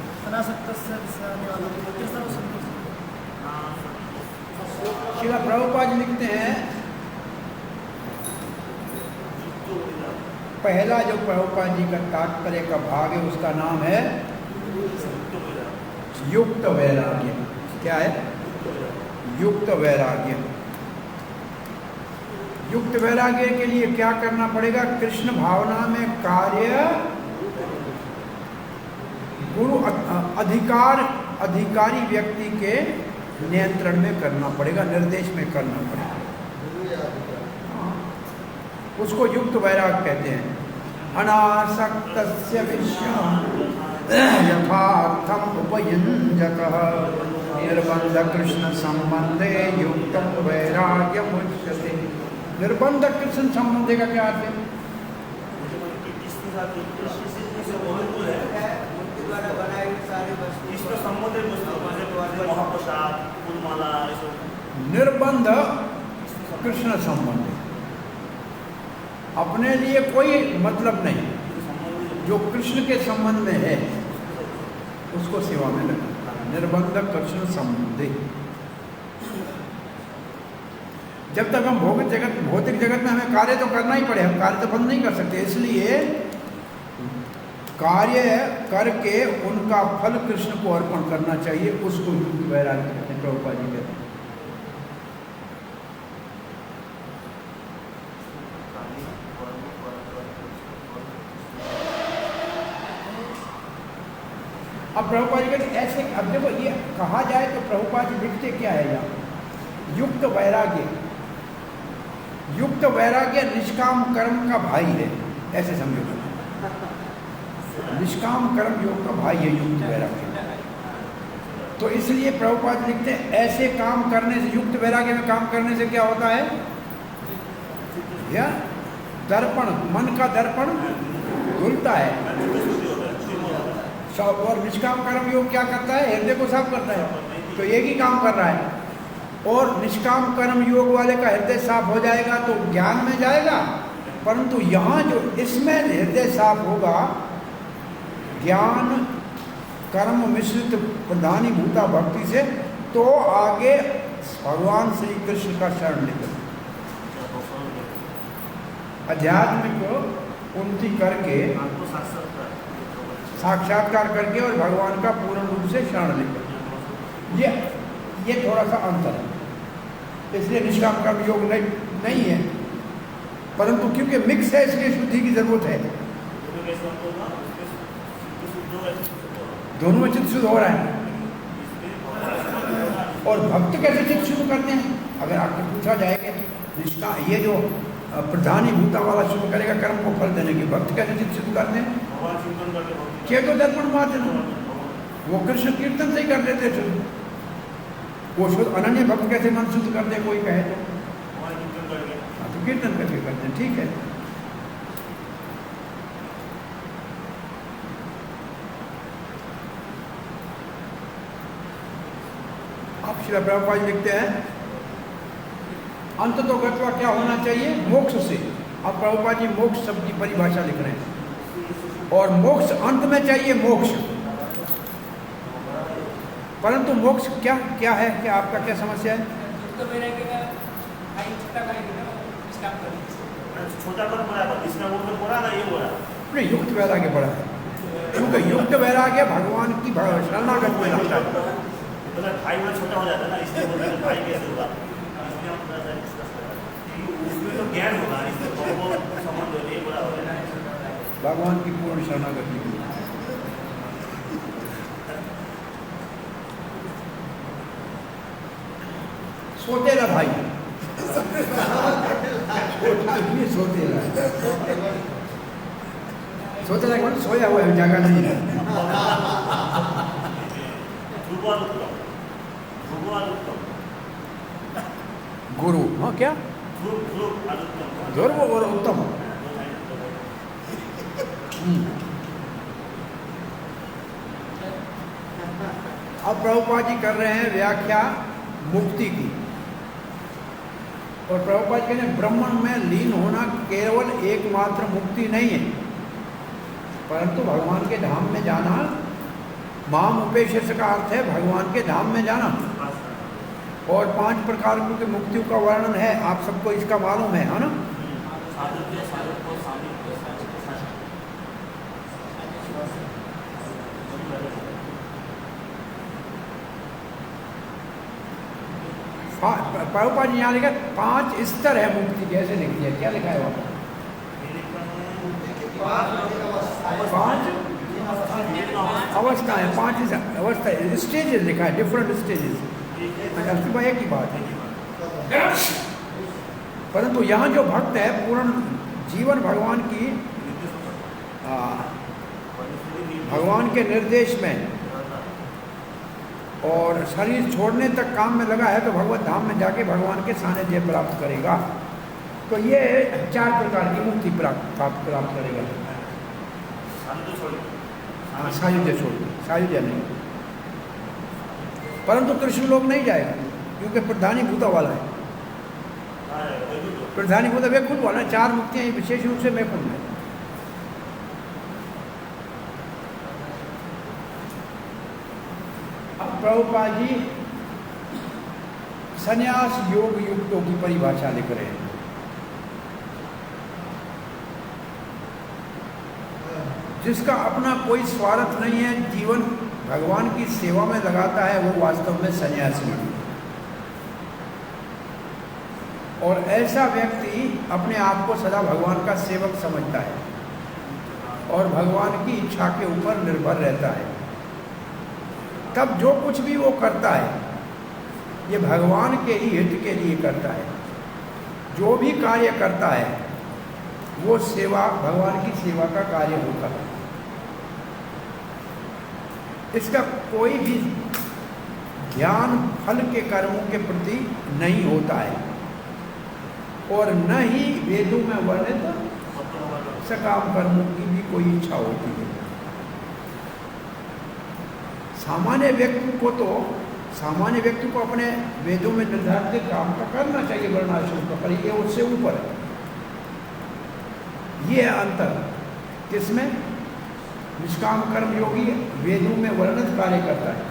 श्रील प्रभुपाद जी लिखते हैं, पहला जो प्रभुपाद जी का तात्पर्य का भाग है उसका नाम है युक्त वैराग्य। क्या है? युक्त वैराग्य। युक्त वैराग्य के लिए क्या करना पड़ेगा? कृष्ण भावना में कार्य गुरु अधिकारी व्यक्ति के नियंत्रण में करना पड़ेगा, निर्देश में करना पड़ेगा। उसको युक्त वैराग कहते हैं। अनासक्तस्य विषयं यथार्थम उपयुञ्जतः निर्बंध कृष्ण संबंधे युक्तम वैराग्यम उच्यते। निर्बंध कृष्ण संबंधे का क्या अर्थ है? निर्बंध कृष्ण संबंध, अपने लिए कोई मतलब नहीं, जो कृष्ण के संबंध में है उसको सेवा में लगना। निर्बंध कृष्ण संबंधी। जब तक हम भौतिक जगत में हमें कार्य तो करना ही पड़े, हम कार्य तो बंद नहीं कर सकते, इसलिए कार्य करके उनका फल कृष्ण को अर्पण करना चाहिए। उसको युक्त वैराग्य कहते हैं, प्रभुपाद जी कहते हैं। अब प्रभुपाद जी कहते ऐसे, अब देखो ये कहा जाए तो प्रभुपाद जी लिखते क्या है यहाँ? युक्त वैराग्य। युक्त वैराग्य निष्काम कर्म का भाई है, ऐसे समझो। निष्काम कर्म योग का भाई है युक्त वैराग्य। तो इसलिए प्रभुपाद लिखते हैं ऐसे काम करने से, युक्त वैराग्य में काम करने से क्या होता है? या दर्पण, मन का दर्पण धुलता है। और निष्काम कर्म योग क्या करता है? हृदय को साफ करता है। तो एक ही काम कर रहा है। और निष्काम कर्म योग वाले का हृदय साफ हो जाएगा तो ज्ञान में जाएगा, परंतु यहाँ जो इसमें हृदय साफ होगा, ज्ञान कर्म मिश्रित प्रधानी भूता भक्ति से, तो आगे भगवान श्री कृष्ण का शरण लेकर आध्यात्मिक उन्नति करके, आपको साक्षात्कार साक्षात्कार करके और भगवान का पूर्ण रूप से शरण लेकर, ये थोड़ा सा अंतर है। इसलिए निष्काम कर्म योग नहीं है, परंतु क्योंकि मिक्स है इसलिए शुद्धि की जरूरत है। दोनों में चित्त शुद्ध हो रहा है। और भक्त कैसे चित्त शुद्ध करते हैं? अगर आपको पूछा जाए कि ये जो प्रधानी भूता वाला शुभ करेगा कर्म को फल देने के, भक्त कैसे चित्त शुद्ध करते हैं? चेतो दर्पण मात्र, वो कृष्ण कीर्तन से ही कर लेते शुद्ध। वो शुद्ध अनन्य भक्त कैसे मन शुद्ध करते, कोई कहे तो? तो कीर्तन करके करते हैं, ठीक है। आप श्री प्रभुपाद जी लिखते हैं अंत तो गत्वा क्या होना चाहिए? मोक्ष से। अब प्रभुपाद जी मोक्ष शब्द की परिभाषा लिख रहे हैं, और मोक्ष अंत में चाहिए मोक्ष। परंतु मोक्ष क्या क्या है? क्या आपका क्या समस्या है? छोटा कर बराबर, इसमें वो तो बोला ना, ये बोला नहीं, युक्त वैराग्य पड़ा है, क्योंकि युक्त वैराग्य भगवान की शरणागत में लगता है। मतलब भाई में छोटा हो जाता है ना, इसलिए बोलते हैं भाई कैसे होगा, इसमें हम थोड़ा सा डिस्कस करेंगे। उसमें तो ज्ञान होगा, इसमें बहुत संबंध हो, ये बोला होगा भगवान की पूर्ण शरणागति के लिए। सोतेला भाई, सोतेला सोतेला कौन? सोया हुआ है, जागा नहीं है। गुरु, हाँ क्या? ध्रुव और उत्तम। अब प्रभुपाद जी कर रहे हैं व्याख्या मुक्ति की, और प्रभुपाद जी कहते हैं ब्रह्मन में लीन होना केवल एकमात्र मुक्ति नहीं है, परंतु भगवान के धाम में जाना। माम उपेक्षित का अर्थ है भगवान के धाम में जाना। और 5 प्रकार की मुक्तियों का वर्णन है, आप सबको इसका मालूम है ना? प्रभुपाद जी यहाँ लिखा 5 स्तर है मुक्ति, कैसे लिख दिया? क्या लिखा है वहाँ? 5 अवस्था है, 5 अवस्था है, स्टेजेस लिखा है, डिफरेंट स्टेजेस। एक ही बात है, परंतु यहाँ जो भक्त है पूर्ण जीवन भगवान के निर्देश में और शरीर छोड़ने तक काम में लगा है, तो भगवत धाम में जाके भगवान के सानिध्य प्राप्त करेगा। तो ये 4 प्रकार की मुक्ति प्राप्त करेगा। हाँ, सायुज्य छोड़, सायुज्य नहीं। परंतु कृष्ण लोग नहीं जाएगा, क्योंकि प्रधानी भूता वाला है। प्रधानी भूता वैकुंठ वाला है। 4 मुक्तियां विशेष रूप से वैकुंठ है। अब प्रभुपाद जी संन्यास योग युक्तों की परिभाषा लिख रहे हैं। जिसका अपना कोई स्वार्थ नहीं है, जीवन भगवान की सेवा में लगाता है, वो वास्तव में सन्यासी है। और ऐसा व्यक्ति अपने आप को सदा भगवान का सेवक समझता है और भगवान की इच्छा के ऊपर निर्भर रहता है। तब जो कुछ भी वो करता है, ये भगवान के ही हित के लिए करता है। जो भी कार्य करता है वो सेवा, भगवान की सेवा का कार्य होता है। इसका कोई भी ध्यान फल के कर्मों के प्रति नहीं होता है, और न ही वेदों में वर्णित सकाम कर्मों की भी कोई इच्छा होती है। सामान्य व्यक्ति को अपने वेदों में निर्धारित काम का करना चाहिए, वर्णाश्रम का, पर ये उससे ऊपर है। ये है अंतर। किसमें? निष्काम कर्म योगी वेदों में वर्णित कार्य करता है।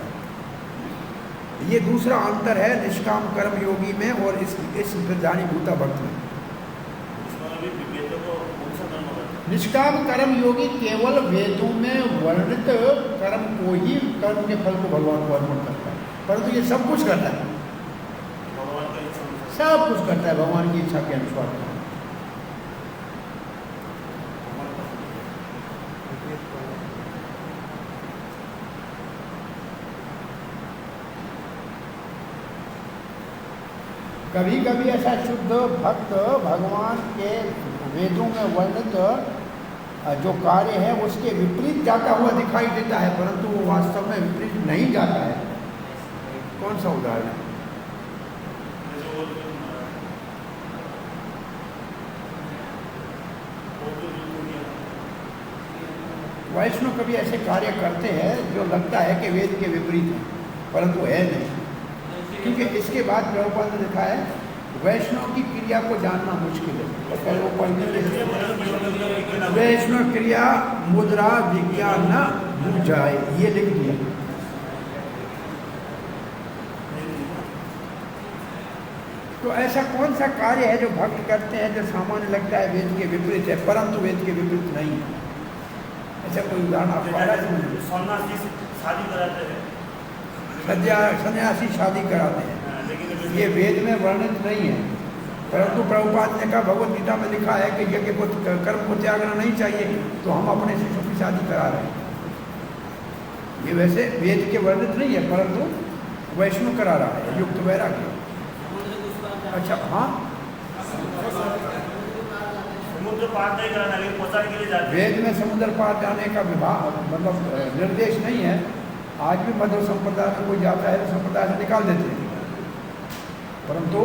ये दूसरा अंतर है निष्काम कर्म योगी में और इस प्रधानी भूता भक्त में। इसमें भी वेदों को निष्काम कर्म योगी केवल वेदों में वर्णित कर्म को ही, कर्म के फल को भगवान को अर्पण करता है, परंतु ये सब कुछ करता है, भगवान का इच्छा अनुसार सब कुछ करता है भगवान की इच्छा के अनुसार। कभी कभी ऐसा शुद्ध भक्त भगवान के वेदों में वर्णित जो कार्य है उसके विपरीत जाता हुआ दिखाई देता है, परंतु वो वास्तव में विपरीत नहीं जाता है। कौन सा उदाहरण है? वैष्णव कभी ऐसे कार्य करते हैं जो लगता है कि वेद के विपरीत है, परंतु है नहीं, क्योंकि इसके बाद प्रभुपाद ने लिखा है वैष्णव की क्रिया को जानना मुश्किल है। तो वो पढ़ने वैष्णव क्रिया मुद्रा विज्ञान न बुझाए, ये लिख दिया। तो ऐसा कौन सा कार्य है जो भक्त करते हैं जो सामान्य लगता है वेद के विपरीत है, परंतु वेद के विपरीत नहीं है? ऐसा कोई उदाहरण आपको? सन्यासी शादी कराते हैं, सन्यासी शादी कराते हैं, ये वेद में वर्णित नहीं है, परंतु प्रभुपाद ने कहा भगवत गीता में लिखा है कि यज्ञ को कर्म को त्यागना नहीं चाहिए, तो हम अपने शिष्यों की शादी करा रहे हैं। ये वैसे वेद के वर्णित नहीं है, परंतु वैष्णव करा रहा है, युक्त वैराग्य। अच्छा, हाँ, समुद्र पार नहीं कराना, लेकिन पहुंचाने के लिए जाते हैं। वेद में समुद्र पार जाने का विभाग मतलब निर्देश नहीं है। आज भी मध्य संप्रदाय में कोई जाता है तो संप्रदाय से निकाल देते हैं, परंतु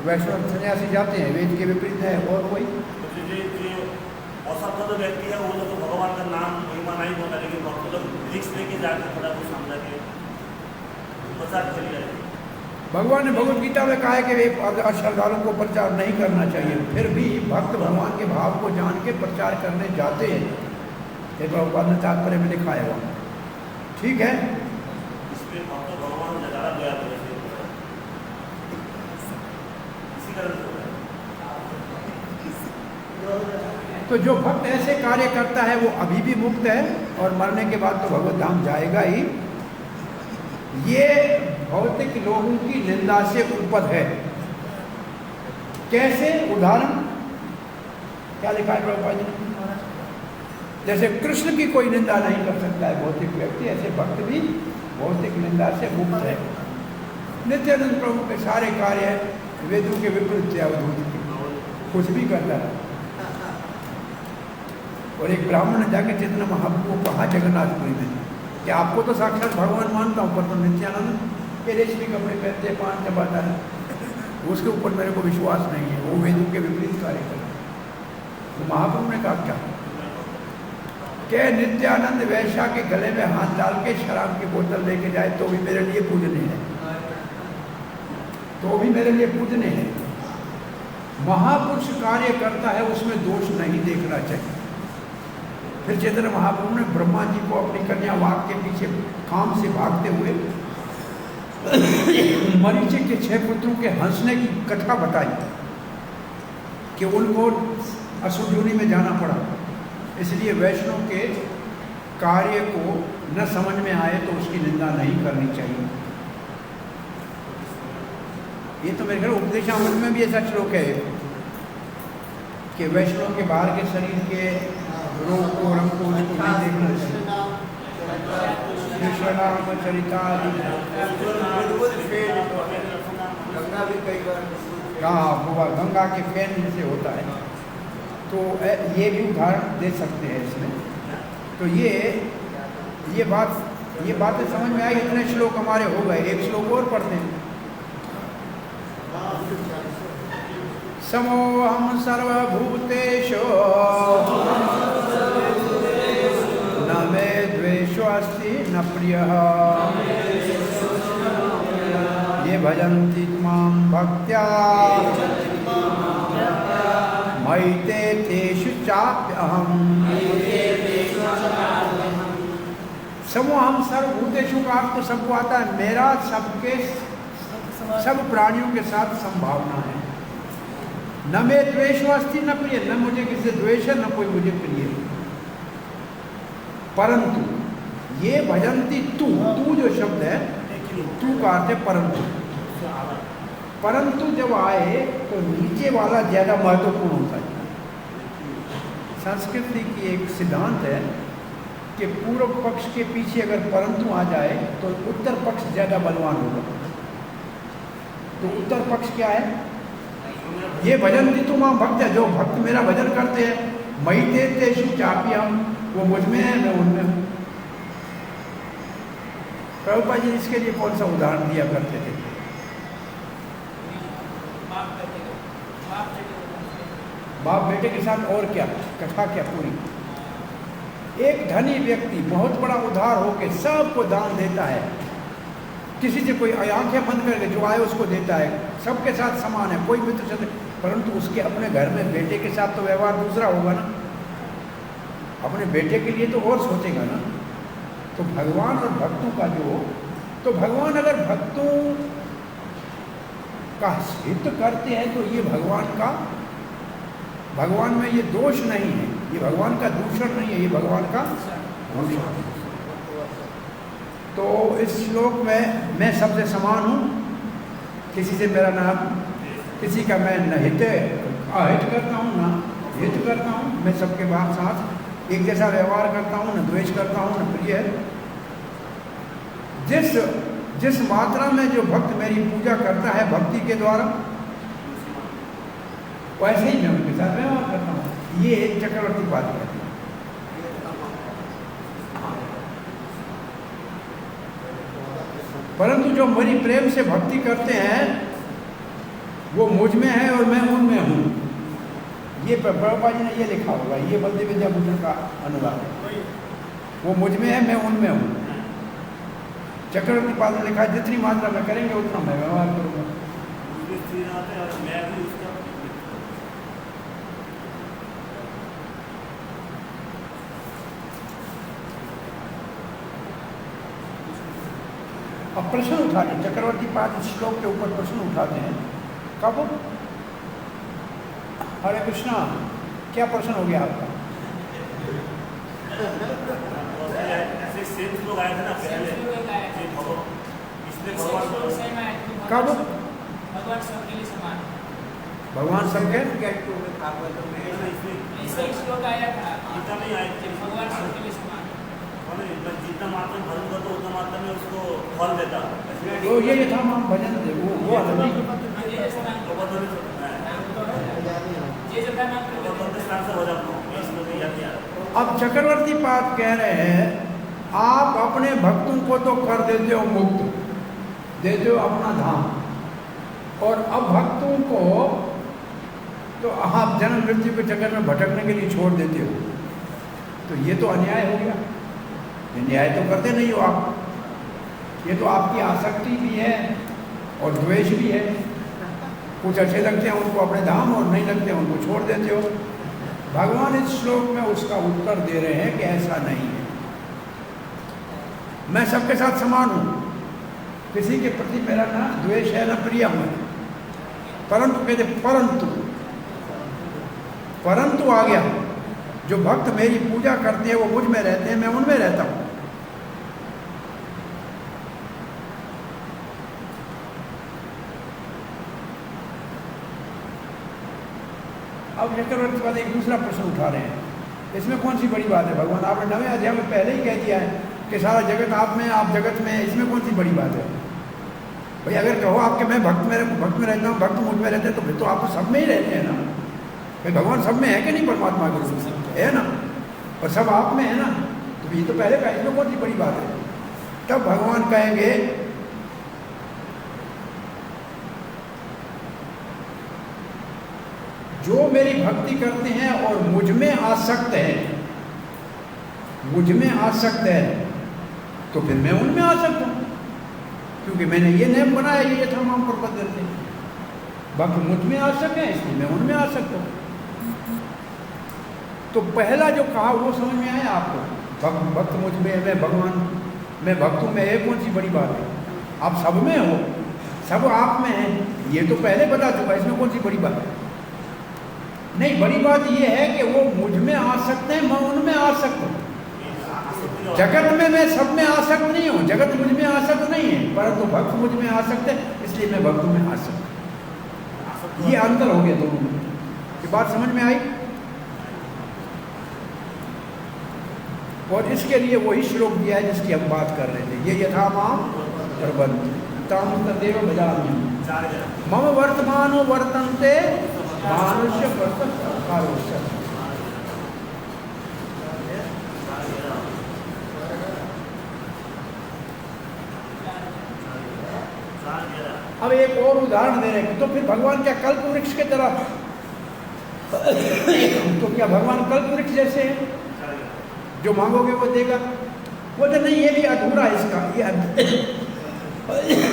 वैष्णव सन्यासी जाते हैं, वेद के विपरीत है। और वही असफल व्यक्ति है वो लोग तो भगवान का नाम महिमा नहीं बोला, लेकिन भक्त लोग रिक्स लेके जाकर थोड़ा कुछ समझा के प्रचार चली जाए। भगवान ने भगवत गीता में कहा है कि श्रद्धालुओं को प्रचार नहीं करना चाहिए, फिर भी भक्त भगवान के भाव को जान के प्रचार करने जाते हैं। ये प्रभुपाद ने तात्पर्य में लिखा है वहाँ, ठीक है। इसलिए भक्त भगवान ज़्यादा दया करे, इसी कारण तो जो भक्त ऐसे कार्य करता है वो अभी भी मुक्त है और मरने के बाद तो भगवत धाम जाएगा ही। ये भौतिक लोगों की निंदा से ऊपर है। कैसे? उदाहरण क्या लिखा है प्रभुपाद जी? जैसे कृष्ण की कोई निंदा नहीं कर सकता है भौतिक व्यक्ति, ऐसे भक्त भी भौतिक निंदा से मुक्त है। नित्यानंद प्रभु के सारे कार्य वेदों के विपरीत थे, अवधूत के कुछ भी करता है। और एक ब्राह्मण ने जाकर चैतन्य महाप्रभु को कहा जगन्नाथपुरी में कि आपको तो साक्षात भगवान मानता हूँ, पर तो नित्यानंद के रेशमी कपड़े पहनते, पान चबाता है, उसके ऊपर मेरे को विश्वास नहीं है, वो वेदों के विपरीत कार्य कर। तो महाप्रभु ने कहा क्या कि नित्यानंद वैश्या के गले में हाथ डाल के शराब की बोतल लेके जाए तो भी मेरे लिए पूजनीय है, तो भी मेरे लिए पूजनीय है। महापुरुष कार्य करता है उसमें दोष नहीं देखना चाहिए। फिर चैतन्य महाप्रभु ने ब्रह्मा जी को अपनी कन्या वाक के पीछे काम से भागते हुए मरीचि के 6 पुत्रों के हंसने की कथा बताई कि उनको असुर योनि में जाना पड़ा। इसलिए वैष्णव के कार्य को न समझ में आए तो उसकी निंदा नहीं करनी चाहिए। ये तो मेरे ख्याल उपदेशामृत में भी ऐसा श्लोक है कि वैष्णव के बाहर के शरीर के रोग को रंग को नहीं देखना चाहिए। चरिता गंगा भी कई बार हाँ, गंगा के फैन जैसे होता है, तो ये भी उदाहरण दे सकते हैं इसमें। तो ये बातें समझ में आई। इतने श्लोक हमारे हो गए, एक श्लोक और पढ़ते हैं। समोहम सर्वभूतेषु न मे द्वेषो अस्ति न प्रियः ये भजन्ति मां भक्त्या मयि ते तेषु चाप्यहम्। समोहम सर्वभूतेषु का अर्थ तो सबको आता है, मेरा सब प्राणियों के साथ संभावना है। न मे द्वेषो अस्ति न प्रिय, न मुझे किसी से द्वेष है न कोई मुझे प्रिय है। परंतु ये भजंती तू, तू जो शब्द है तू का अर्थ है परंतु। परंतु जब आए तो नीचे वाला ज्यादा महत्वपूर्ण होता है। संस्कृति की एक सिद्धांत है कि पूर्व पक्ष के पीछे अगर परंतु आ जाए तो उत्तर पक्ष ज्यादा बलवान होगा। तो उत्तर पक्ष क्या है? ये भजन भी तुम भक्त है, जो भक्त मेरा भजन करते हैं, मई तेषु चापी हम, वो मुझ में है मैं उनमें हूँ। प्रभुपाद जी इसके लिए कौन सा उदाहरण दिया करते थे? बाप बेटे के साथ और क्या कथा क्या पूरी। एक धनी व्यक्ति बहुत बड़ा उधार होके सबको दान देता है, किसी से कोई आंखें बंद करके जो आए उसको देता है, सबके साथ समान है, कोई मित्र से, परंतु उसके अपने घर में बेटे के साथ तो व्यवहार दूसरा होगा ना, अपने बेटे के लिए तो और सोचेगा ना। तो भगवान और भक्तों का तो भगवान अगर भक्तों का हित करते हैं तो ये भगवान में ये दोष नहीं है, ये भगवान का दूषण नहीं है, ये भगवान का भूषण है। तो इस श्लोक में मैं सबसे समान हूँ, किसी से मेरा नाम, किसी का मैं न अहित करता हूँ ना हित करता हूँ, मैं सबके साथ एक जैसा व्यवहार करता हूँ, न द्वेष करता हूँ, न प्रिय है। जिस मात्रा में जो भक्त मेरी पूजा करता है भक्ति के द्वारा, वैसे ही मैं उनके साथ व्यवहार करता हूँ। ये चक्रवर्ती बात कहती है। परंतु जो मेरी प्रेम से भक्ति करते हैं वो मुझ में है और मैं उनमें हूँ। ये प्रभुपाद जी ने ये लिखा होगा, ये बलदेव विद्याभूषण का अनुवाद है। वो मुझ में है, मैं उनमें हूँ। चक्रवर्ती पाद ने लिखा, जितनी मात्रा में करेंगे उतना मैं व्यवहार करूँगा। अब प्रश्न उठाते हैं, चक्रवर्ती पाद इस श्लोक के ऊपर प्रश्न उठाते हैं। कब? हरे कृष्णा, क्या प्रश्न हो गया आपका? लोग आए थे ना पहले, कब? भगवान सबके लिए समान। भगवान सबके श्लोक आया था, गीता में आए थे। भगवान सबके लिए समान। जितना मात्रा में भजन करता उतना मात्रा में उसको फल देता। तो ये था हम भजन दे वो अब चक्रवर्ती पाद कह रहे हैं, आप अपने भक्तों को तो कर देते हो मुक्त, देते हो अपना धाम, और अब भक्तों को तो आप जन्म मृत्यु के चक्कर में भटकने के लिए छोड़ देते हो। तो ये तो अन्याय हो गया, ये न्याय तो करते नहीं हो आप। ये तो आपकी आसक्ति भी है और द्वेष भी है। कुछ अच्छे लगते हैं उनको अपने धाम, और नहीं लगते हैं उनको छोड़ देते हो। भगवान इस श्लोक में उसका उत्तर दे रहे हैं कि ऐसा नहीं है। मैं सबके साथ समान हूँ, किसी के प्रति मेरा ना द्वेष है ना प्रिय है। परंतु कहते परंतु आ गया, जो भक्त मेरी पूजा करते हैं वो मुझ में रहते हैं, मैं उनमें रहता हूँ। अब चक्रवर्ती वाले एक दूसरा प्रश्न उठा रहे हैं, इसमें कौन सी बड़ी बात है? भगवान आपने 9वें अध्याय में पहले ही कह दिया है कि सारा जगत आप में, आप जगत में, इसमें कौन सी बड़ी बात है? भाई अगर कहो आपके मैं भक्त में रहता हूँ, भक्त मुझ में रहते हैं, तो फिर तो आप तो सब में ही रहते हैं ना। भाई भगवान सब में है कि नहीं? परमात्मा के रूप में है ना, और सब आप में है ना। तो ये तो पहले का, इसमें कौन सी बड़ी बात है? तब भगवान कहेंगे जो मेरी भक्ति करते हैं और मुझ में आसक्त है, तो फिर मैं उनमें आ सकता हूँ, क्योंकि मैंने ये नियम बनाया, ये था हम प्रपद देते हैं। भक्त मुझ में आ सके इसलिए मैं उनमें आ सकता हूँ। तो पहला जो कहा वो समझ में आया आपको? भक्त मुझ में, मैं भगवान, मैं भक्तों में है, कौन सी बड़ी बात है? आप सब में हो, सब आप में है, ये तो पहले बता चुका, इसमें कौन सी बड़ी बात है? नहीं, बड़ी बात ये है कि वो मुझ में आ सकते हैं, मैं उनमें आ सकता हूँ। जगत में मैं सब में आसक्त नहीं हूँ, जगत मुझ में आसक्त नहीं है, परंतु भक्त मुझ में आसक्त है, इसलिए मैं भक्त में आसक्त। ये अंतर हो गया दोनों में। ये बात समझ में आई? और इसके लिए वही श्लोक दिया है जिसकी हम बात कर रहे थे, ये यथा माम प्रबंध ताम तदेव भजामि मम वर्तमानो वर्तन्ते मानुष्य वर्तकारोष्य। अब एक और उदाहरण दे रहे हैं, तो फिर भगवान क्या कल्प वृक्ष के तरफ तो क्या भगवान कल्प वृक्ष जैसे हैं, जो मांगोगे वो देगा? वो तो नहीं, ये भी अधूरा है इसका, ये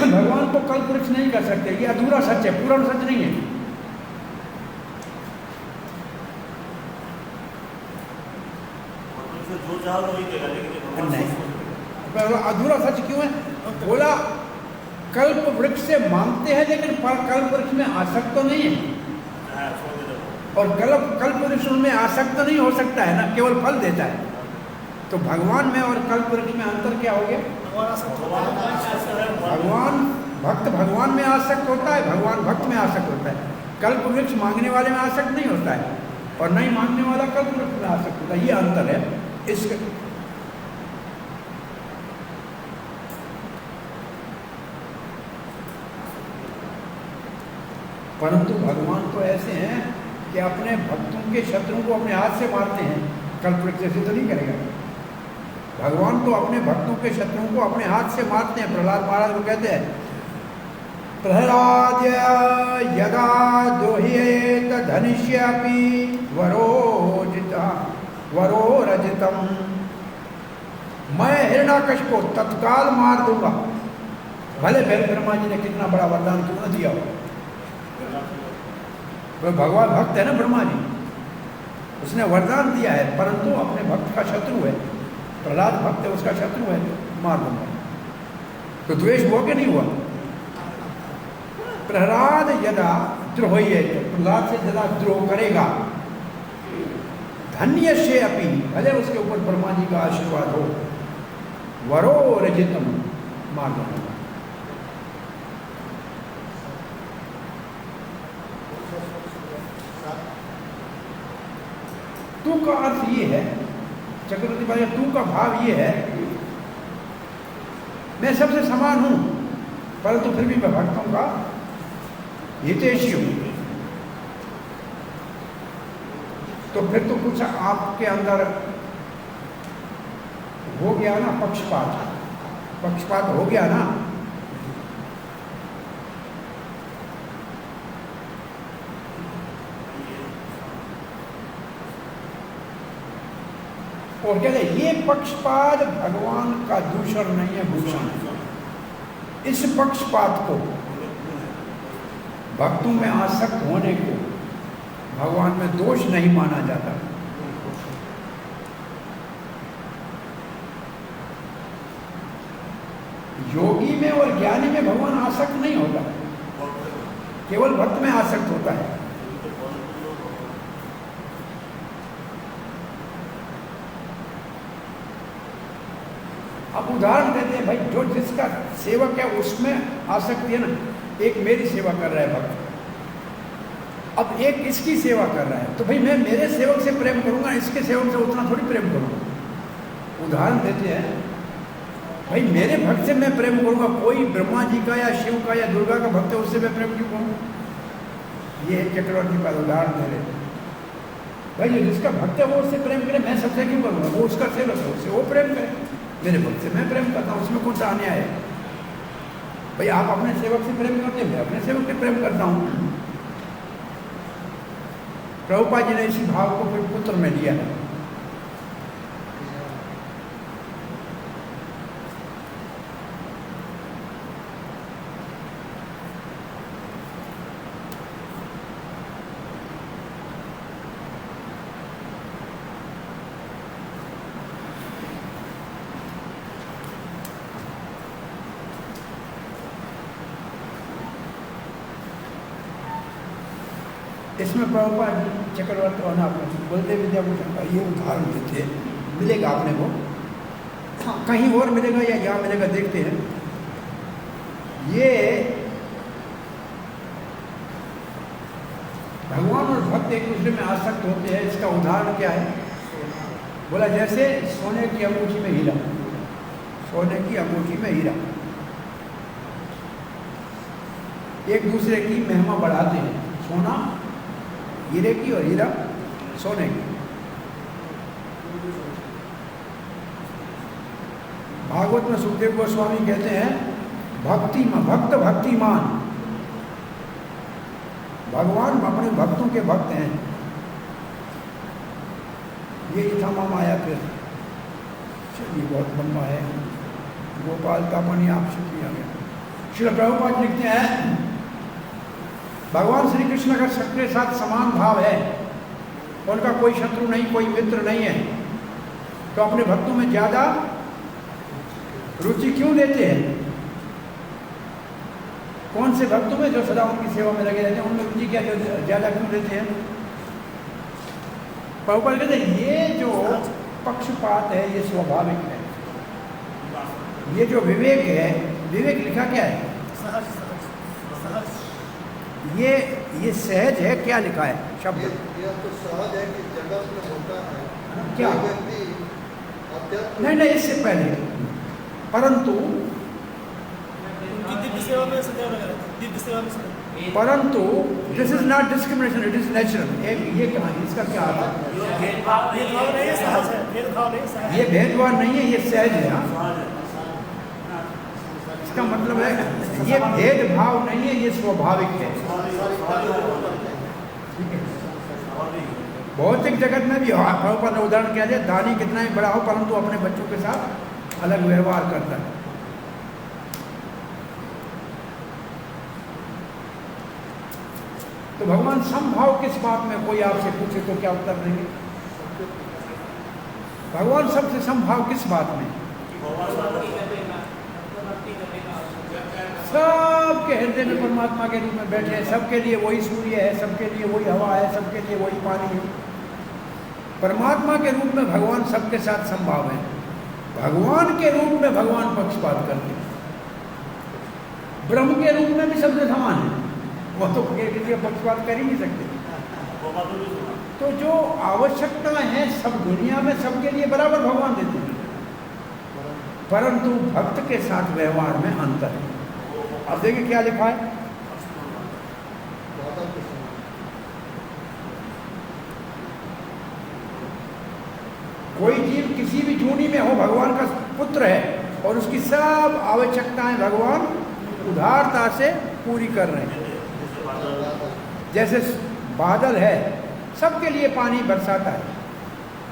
भगवान को कल्प वृक्ष नहीं कर सकते, ये अधूरा सच है, पूर्ण सच नहीं है। जो चाहो वही देगा, लेकिन नहीं, अधूरा सच क्यों है? बोला कल्प वृक्ष से मांगते हैं, लेकिन कल्प वृक्ष में आसक्त तो नहीं है, और कल्प वृक्ष में आसक्त नहीं हो सकता है ना, केवल फल देता है। तो भगवान में और कल्प वृक्ष में अंतर क्या हो गया? भगवान भक्त भगवान में आसक्त होता है, भगवान भक्त में आसक्त होता है। कल्प वृक्ष मांगने वाले में आसक्त नहीं होता है, और नहीं मांगने वाला कल्प वृक्ष में आसक्त होता है। ये अंतर है इसके। परंतु भगवान तो ऐसे हैं कि अपने भक्तों के शत्रुओं को अपने हाथ से मारते हैं, कल्प वृक्ष से तो नहीं करेगा। भगवान तो अपने भक्तों के शत्रुओं को अपने हाथ से मारते हैं। प्रहलाद महाराज को कहते हैं, प्रहलाद यदा दोह्येत धनिष्यापि वरो रजितम, मैं हिरण्याकश्यप को तत्काल मार दूंगा, भले ब्रह्मा जी ने कितना बड़ा वरदान क्यों न दिया हो। वो भगवान भक्त है ना ब्रह्मा जी, उसने वरदान दिया है, परंतु अपने भक्त का शत्रु है। प्रहलाद भक्त है, उसका शत्रु है, मार दूंगा। तो द्वेष हुआ कि नहीं हुआ? प्रहलाद यदा द्रोह्य, प्रहलाद से यदा द्रोह करेगा, धन्य से अपी, भले उसके ऊपर ब्रह्मा जी का आशीर्वाद हो, वरो रजितम, मार दूंगा। तू का अर्थ ये है, चक्रवर्ती भाई, तू का भाव ये है, मैं सबसे समान हूं, परंतु फिर भी मैं भक्तों का हितैषी हूं। तो फिर तो कुछ आपके अंदर हो गया ना, पक्षपात हो गया ना। और कहते ये पक्षपात भगवान का दूषण नहीं है, भूषण है। इस पक्षपात को, भक्तों में आसक्त होने को भगवान में दोष नहीं माना जाता। योगी में और ज्ञानी में भगवान आसक्त नहीं होता, केवल भक्त में आसक्त होता है। अब उदाहरण देते हैं भाई, जो जिसका सेवक है उसमें आसक्ति है ना। एक मेरी सेवा कर रहा है भक्त, अब एक इसकी सेवा कर रहा है, तो भाई मैं मेरे सेवक से प्रेम करूंगा, इसके सेवक से उतना थोड़ी प्रेम करूंगा। उदाहरण देते हैं भाई, मेरे भक्त से मैं प्रेम करूंगा, कोई ब्रह्मा जी का या शिव का या दुर्गा का भक्त है, उससे मैं प्रेम क्यों करूँ? ये चक्रवर्ती का उदाहरण दे रहे भाई, जो जिसका भक्त है वो उससे प्रेम करे, मैं सबसे क्यों करूँगा? वो उसका सेवक है, उससे वो प्रेम करे। मेरे भक्त से मैं प्रेम करता हूँ, उसमें कौन सा अन्याय है? भाई आप अपने सेवक से प्रेम करते हैं, मैं अपने सेवक से प्रेम करता हूँ। प्रभुपाद जी ने इसी भाव को फिर पुत्र में लिया है। इसमें प्रभुपाद चक्रवर्ती बलदेव विद्याभूषण का ये उदाहरण देते मिलेगा अपने को। कहीं और मिलेगा या यहाँ मिलेगा, देखते हैं। ये भगवान और भक्त एक दूसरे में आसक्त होते हैं, इसका उदाहरण क्या है? बोला जैसे सोने की अंगूठी में हीरा, सोने की अंगूठी में हीरा एक दूसरे की महिमा बढ़ाते हैं। सोना हीरे की और हीरा सोने की। भागवत में सुखदेव गोस्वामी कहते हैं भक्त भक्तिमान, भगवान अपने भक्तों के भक्त हैं। ये था मामा आया फिर, चलिए बहुत लंबा है। गोपाल तापनी आप शुक्रिया गया। श्रील प्रभुपाद लिखते हैं भगवान श्री कृष्ण का सबके साथ समान भाव है, उनका कोई शत्रु नहीं, कोई मित्र नहीं है, तो अपने भक्तों में ज्यादा रुचि क्यों लेते हैं? कौन से भक्तों में जो सदा उनकी सेवा में लगे रहते हैं, उनमें रुचि क्या ज्यादा क्यों लेते हैं? प्रभुपाद कहते हैं ये जो पक्षपात है ये स्वाभाविक है। ये जो विवेक है, विवेक लिखा क्या है? सहज सहज सहज। ये सहज है, क्या लिखा है शब्द? यह तो सहज है कि जगत में होता है क्या? कोई व्यक्ति अत्यंत नहीं, इससे पहले परंतु उनकी दिव्य सेवा में सदैव लगा रहता है, दिव्य सेवा में सदैव। परंतु this is not discrimination, it is natural. ये कहाँ, इसका क्या अर्थ है? भेदभाव नहीं है, सहज है। भेदभाव नहीं, सहज है। ये भेदभाव नहीं है, ये सहज है। हाँ? इसका मतलब है ये भेदभाव नहीं है, ये स्वाभाविक है। ठीक है। भौतिक जगत में भी प्रभुपाद ने उदाहरण किया जाए, दानी कितना ही बड़ा हो परंतु अपने बच्चों के साथ अलग व्यवहार करता है। तो भगवान समभाव किस बात में, कोई आपसे पूछे तो क्या उत्तर देंगे? भगवान सबसे समभाव किस बात में? सबके हृदय में परमात्मा के रूप में बैठे हैं, सबके लिए वही सूर्य है, सबके लिए वही हवा है, सबके लिए वही पानी है। परमात्मा के रूप में भगवान सबके साथ संभाव है। भगवान के रूप में भगवान पक्षपात करते हैं। ब्रह्म के रूप में भी सबसे समान है, वह तो किसी का पक्षपात कर ही नहीं सकते। तो जो आवश्यकता है सब दुनिया में सबके लिए बराबर भगवान देते हैं, परंतु भक्त के साथ व्यवहार में अंतर है। अब देखिए क्या लिखा है। कोई जीव किसी भी जूनी में हो भगवान का पुत्र है और उसकी सब आवश्यकताएं भगवान उदारता से पूरी कर रहे हैं। जैसे बादल है, सबके लिए पानी बरसाता है।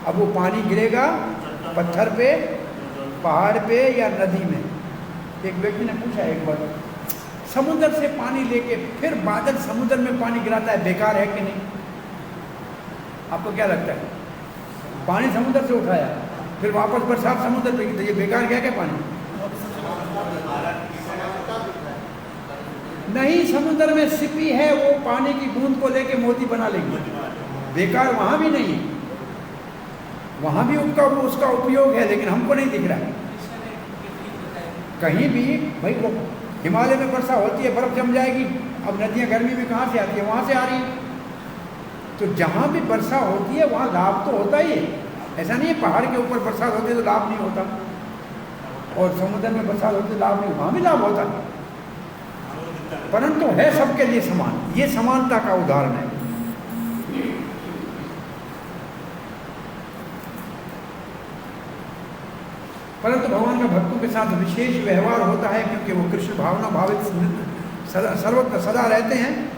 अब वो पानी गिरेगा पत्थर पे, पहाड़ पे या नदी में। एक व्यक्ति ने पूछा एक बार, समुद्र से पानी लेके फिर बादल समुद्र में पानी गिराता है, बेकार है कि नहीं? आपको क्या लगता है? पानी समुद्र से उठाया फिर वापस बरसात समुद्र पे की, तो ये बेकार गया क्या पानी? नहीं, समुद्र में सिपी है, वो पानी की बूंद को लेके मोती बना लेगी, बेकार वहां भी नहीं, वहां भी उसका उपयोग है, लेकिन हमको नहीं दिख रहा है कहीं भी। भाई वो हिमालय में वर्षा होती है, बर्फ जम जाएगी, अब नदियां गर्मी में कहाँ से आती है? वहां से आ रही है। तो जहां भी वर्षा होती है वहां लाभ तो होता ही है, ऐसा नहीं है पहाड़ के ऊपर बरसात होती है तो लाभ नहीं होता, और समुद्र में बरसात होती है लाभ नहीं, वहां भी लाभ होता है, परंतु है सबके लिए समान। ये समानता का उदाहरण है। परंतु भगवान का भक्तों के साथ विशेष व्यवहार होता है क्योंकि वो कृष्ण भावना भावित सर्वत्र सदा रहते हैं।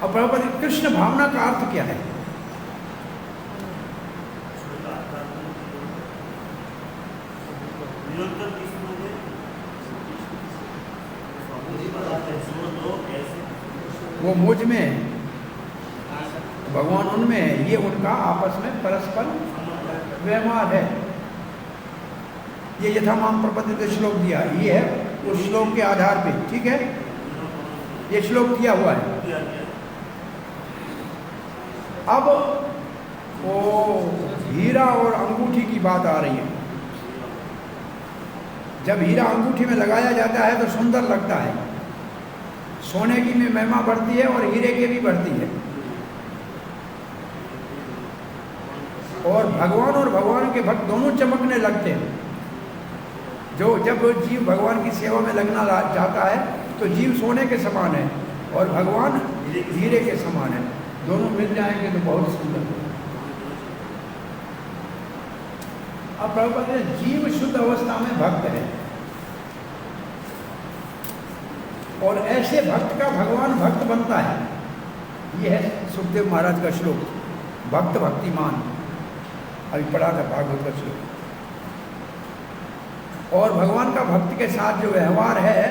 और प्रभुपाद कृष्ण भावना का अर्थ क्या है? वो मुझ में, भगवान उनमें, ये उनका आपस में परस्पर व्यवहार है। ये यथामाम प्रपद्यते श्लोक दिया, ये है उस श्लोक के आधार पे, ठीक है, ये श्लोक दिया हुआ है। अब वो हीरा और अंगूठी की बात आ रही है। जब हीरा अंगूठी में लगाया जाता है तो सुंदर लगता है, सोने की में महिमा बढ़ती है और हीरे की भी बढ़ती है। और भगवान के भक्त दोनों चमकने लगते हैं। जब जीव भगवान की सेवा में लगना चाहता है तो जीव सोने के समान है और भगवान हीरे के समान है। दोनों मिल जाएंगे तो बहुत सुंदर होगा। अब प्रभुपाद कहते हैं जीव शुद्ध अवस्था में भक्त है और ऐसे भक्त का भगवान भक्त बनता है। यह है सुखदेव महाराज का श्लोक, भक्त भक्तिमान। अभी पढ़ा था भागवत का श्लोक। और भगवान का भक्त के साथ जो व्यवहार है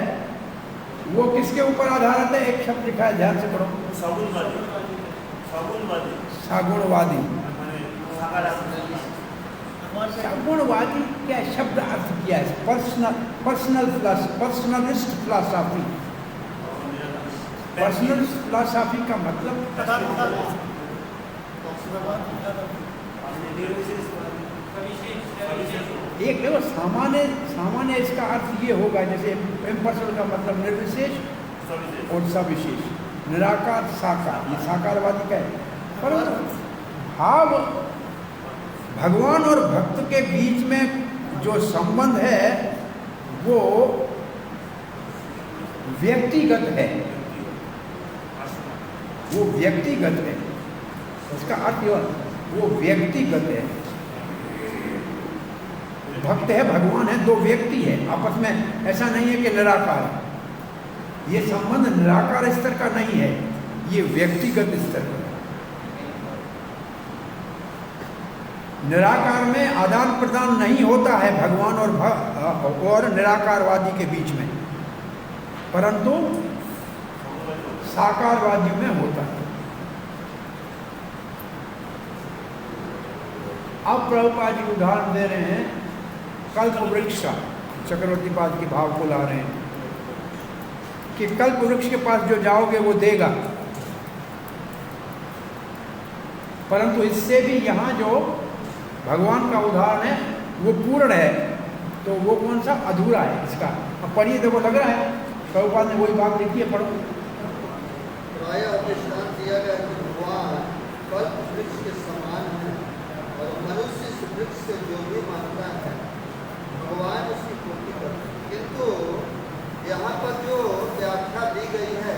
वो किसके ऊपर आधारित है? एक शब्द लिखा है, ध्यान से पढ़ो। सागुणवादी। सागुणवादी क्या शब्द अर्थ किया है? पर्सनलिस्ट फिलॉसफी। पर्सनल फिलॉसफी का मतलब एक देखो, सामान्य इसका अर्थ ये होगा, जैसे इम्पर्सनल का मतलब निर्विशेष और सविशेष, निराकार साकार, ये साकारवादी का है। परंतु भाव भगवान और भक्त के बीच में जो संबंध है वो व्यक्तिगत है, वो व्यक्तिगत है। इसका अर्थ वो व्यक्तिगत है। भक्त है, भगवान है, दो व्यक्ति है आपस में। ऐसा नहीं है कि निराकार है। ये संबंध निराकार स्तर का नहीं है, ये व्यक्तिगत स्तर का है। निराकार में आदान प्रदान नहीं होता है भगवान और निराकारवादी के बीच में, परंतु साकारवादी में होता है। अब प्रभुपाद जी उदाहरण दे रहे हैं कल्प वृक्ष का। चक्रवर्ती पाद के भाव को ला रहे हैं कि कल्प वृक्ष के पास जो जाओगे वो देगा, परंतु इससे भी यहाँ जो भगवान का उदाहरण है वो पूर्ण है, तो वो कौन सा अधूरा है इसका। अब पढ़िए, देखो लग रहा है प्रभुपाद ने वही बात लिखी है, पढ़ो। प्रायः दृष्टांत दिया गया कि भगवान कल्प वृक्ष के समान है और मनुष्य इस वृक्ष से जो भी मानता है भगवान उसकी पूर्ति करते हैं। किंतु यहाँ पर जो व्याख्या दी गई है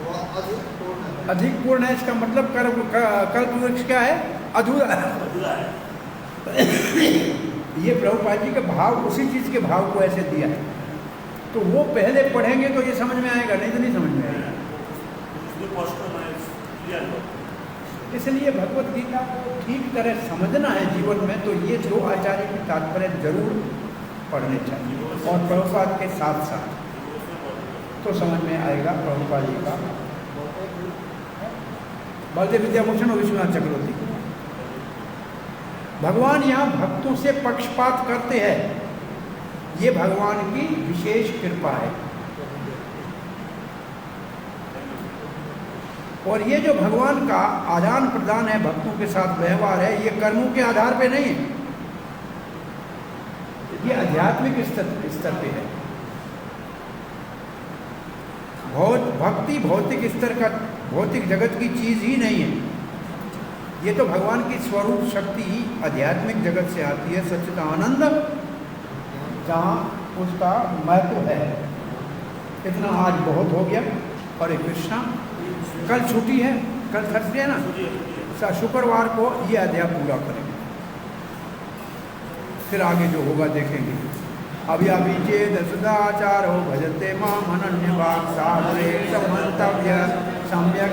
वह अधिक पूर्ण है। अधिक पूर्ण है इसका मतलब कल्प वृक्ष क्या है? अधूरा है। ये प्रभुपाद जी के भाव, उसी चीज के भाव को ऐसे दिया है, तो वो पहले पढ़ेंगे तो ये समझ में आएगा, नहीं तो नहीं समझ में आएगा। इसलिए भगवत गीता को ठीक तरह समझना है जीवन में, तो ये दो आचार्य के तात्पर्य जरूर पढ़ने चाहिए और प्रभुपाद के साथ साथ, तो समझ में आएगा प्रभुपाद जी का। बलदेव विद्याभूषण और विश्वनाथ चक्रवर्ती, भगवान यहाँ भक्तों से पक्षपात करते हैं, ये भगवान की विशेष कृपा है। और ये जो भगवान का आदान प्रदान है, भक्तों के साथ व्यवहार है, ये कर्मों के आधार पे नहीं है, ये आध्यात्मिक स्तर पे है। भक्ति भौतिक स्तर का, भौतिक जगत की चीज ही नहीं है। ये तो भगवान की स्वरूप शक्ति ही आध्यात्मिक जगत से आती है, सच्चिदानंद, जहाँ उसका महत्व है। इतना आज बहुत हो गया। हरे कृष्णा। कल छुट्टी है, कल थर्सडे है ना, शुक्रवार को ये अध्याय पूरा करेंगे, फिर आगे जो होगा देखेंगे। अभी चेद सदाचारो भजते माम अनन्य भाग साधरे समन्तव्य सम्यक